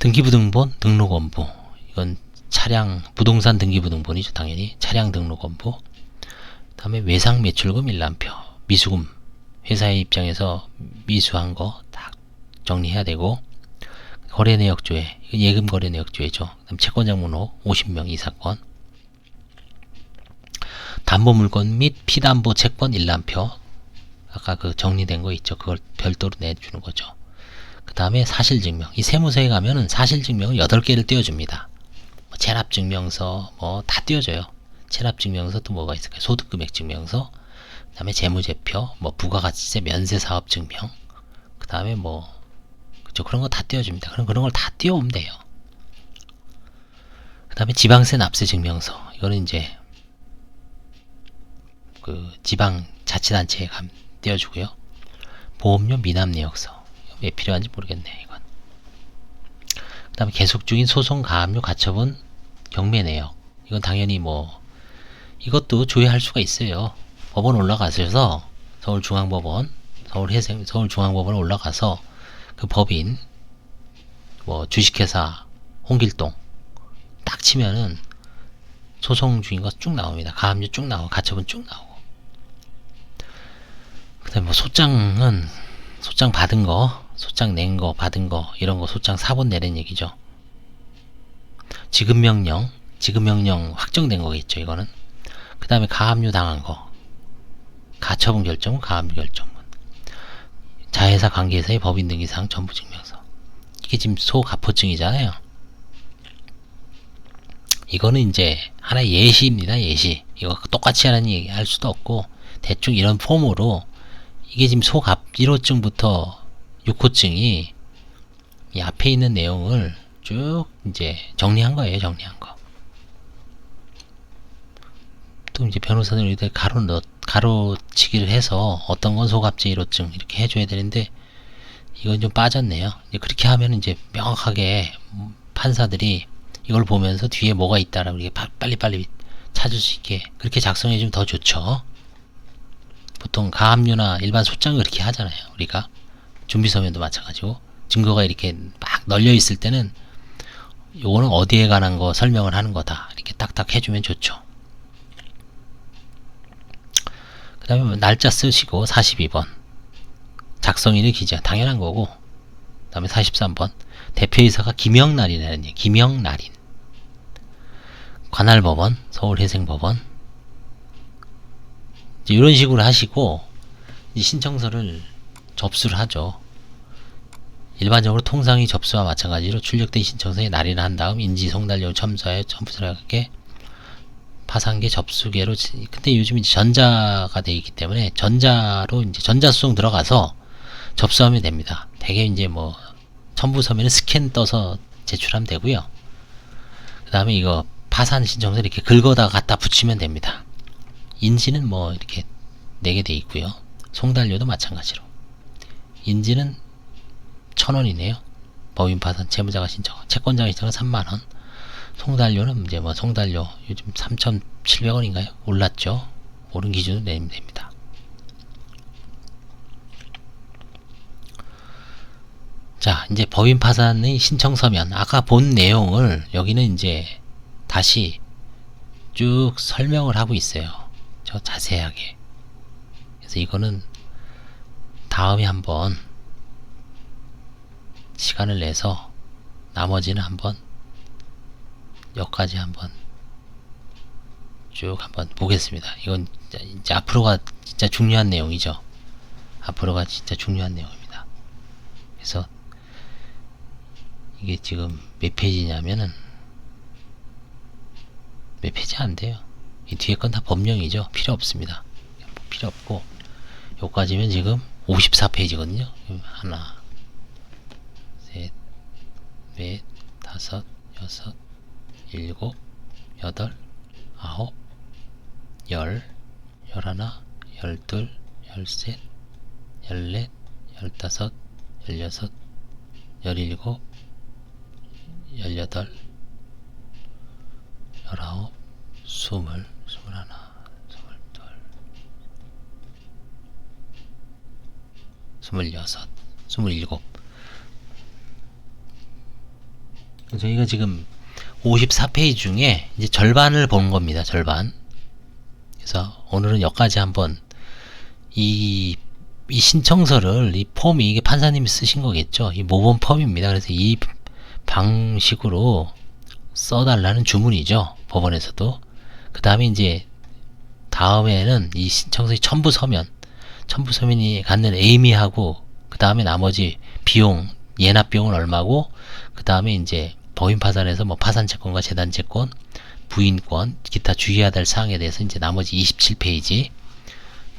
등기부등본, 등록원부, 이건 차량 부동산 등기부등본이죠. 당연히 차량 등록원부. 그 다음에 외상매출금 일람표, 미수금, 회사의 입장에서 미수한 거 다 정리해야 되고, 거래내역조회, 예금 거래내역조회죠. 그다음 채권자 목록 50명 이 사건, 담보물건 및 피담보 채권 일람표, 아까 그 정리된 거 있죠. 그걸 별도로 내주는 거죠. 그 다음에 사실증명, 이 세무서에 가면은 사실증명을 8개를 띄워줍니다. 뭐 체납증명서 뭐 다 띄워줘요. 체납증명서 또 뭐가 있을까요? 소득금액증명서, 그 다음에 재무제표, 뭐 부가가치세 면세사업증명, 그 다음에 뭐 그쵸, 그런 거 다 띄워줍니다. 그런 걸 다 띄워오면 돼요. 그 다음에 지방세 납세 증명서, 이거는 이제 그 지방자치단체에 가면 띄워주고요. 보험료 미납 내역서, 왜 필요한지 모르겠네 이건. 그 다음에 계속 중인 소송 가압류 가처분 경매 내역, 이건 당연히 뭐 이것도 조회할 수가 있어요. 법원 올라가셔서 서울중앙법원, 서울중앙법원 올라가서 그 법인 뭐 주식회사 홍길동 딱 치면은 소송 중인 거 쭉 나옵니다. 가압류 쭉 나오고 가처분 쭉 나오고. 그 다음에 뭐 소장은 소장 받은 거, 소장 낸 거, 받은 거, 이런 거 소장 사본 내는 얘기죠. 지급명령 확정된 거겠죠, 이거는. 그 다음에 가압류 당한 거, 가처분 결정문, 가압류 결정문, 자회사 관계사의 법인 등기사항 전부증명서. 이게 지금 소가포증이잖아요. 이거는 이제 하나의 예시입니다. 예시. 이거 똑같이 하는 얘기 할 수도 없고, 대충 이런 폼으로, 이게 지금 소갑 1호증부터 6호증이 이 앞에 있는 내용을 쭉 이제 정리한 거예요. 정리한 거. 또 이제 변호사들 여기다 가로치기를 해서 어떤 건 소갑제 1호증 이렇게 해줘야 되는데, 이건 좀 빠졌네요. 이제 그렇게 하면 이제 명확하게 판사들이 이걸 보면서 뒤에 뭐가 있다라고 이렇게 빨리빨리 찾을 수 있게 그렇게 작성해주면 더 좋죠. 보통 가압류나 일반 소장을 그렇게 하잖아요. 우리가 준비서면도 마찬가지고, 증거가 이렇게 막 널려 있을 때는 요거는 어디에 관한 거 설명을 하는 거다 이렇게 딱딱 해주면 좋죠. 그 다음에 날짜 쓰시고 42번 작성일을 기재, 당연한 거고. 그 다음에 43번 대표이사가 김영날이라는 얘기, 김영날인. 관할법원, 서울회생법원, 이런 식으로 하시고 이제 신청서를 접수를 하죠. 일반적으로 통상의 접수와 마찬가지로 출력된 신청서에 날인을 한 다음 인지 송달료 첨부서에 첨부서에 파산계 접수계로. 근데 요즘 이제 전자가 되어 있기 때문에 전자로 이제 전자수송 들어가서 접수하면 됩니다. 대개 이제 뭐 첨부서면 스캔 떠서 제출하면 되고요. 그 다음에 이거 파산 신청서 이렇게 긁어다가 갖다 붙이면 됩니다. 인지는 뭐 이렇게 내게 돼 있고요. 송달료도 마찬가지로. 인지는 1,000원이네요. 법인 파산 채무자가 신청, 채권자가 신청은 3만원. 송달료는 이제 뭐 송달료 요즘 3,700원인가요? 올랐죠. 오른 기준으로 내면 됩니다. 자, 이제 법인 파산의 신청서면 아까 본 내용을 여기는 이제 다시 쭉 설명을 하고 있어요. 저 자세하게. 그래서 이거는 다음에 한번 시간을 내서 나머지는 한번 여기까지 한번 쭉 한번 보겠습니다. 이건 이제 앞으로가 진짜 중요한 내용이죠. 앞으로가 진짜 중요한 내용입니다. 그래서 이게 지금 몇 페이지냐면은 몇 페이지 안 돼요. 이 뒤에 건 다 법령이죠. 필요 없습니다. 필요 없고 여기까지면 지금 54페이지거든요. 하나, 셋, 넷, 다섯, 여섯, 일곱, 여덟, 아홉, 열, 열하나, 열둘, 열셋, 열넷, 열다섯, 열여섯, 열일곱, 열여덟, 열아홉, 스물, 스물하나, 스물둘, 스물여섯, 스물일곱. 저희가 지금 54페이지 중에 이제 절반을 본 겁니다. 절반. 그래서 오늘은 여기까지 한번 이 신청서를, 이 폼이 이게 판사님이 쓰신 거겠죠. 이 모범 폼입니다. 그래서 이 방식으로 써달라는 주문이죠. 법원에서도. 그 다음에 이제 다음에는 이 신청서의 첨부서면이 갖는 의미하고, 그 다음에 나머지 비용, 예납 비용은 얼마고, 그 다음에 이제 법인 파산에서 뭐 파산채권과 재단채권, 부인권, 기타 주의해야 될 사항에 대해서 이제 나머지 27페이지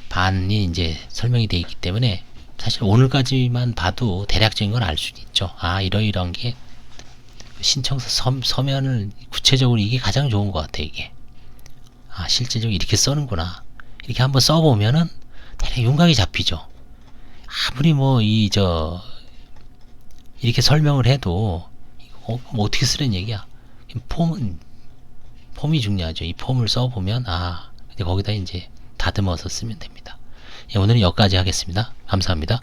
반이 이제 설명이 되어 있기 때문에 사실 오늘까지만 봐도 대략적인 건 알 수 있죠. 아, 이러이러한 게 신청서 서면을 구체적으로 이게 가장 좋은 것 같아. 이게 아, 실제적으로 이렇게 써는구나. 이렇게 한번 써보면은 대략 윤곽이 잡히죠. 아무리 뭐 이렇게 설명을 해도 뭐 어떻게 쓰는 얘기야. 폼이 중요하죠. 이 폼을 써보면 거기다 이제 다듬어서 쓰면 됩니다. 예, 오늘은 여기까지 하겠습니다. 감사합니다.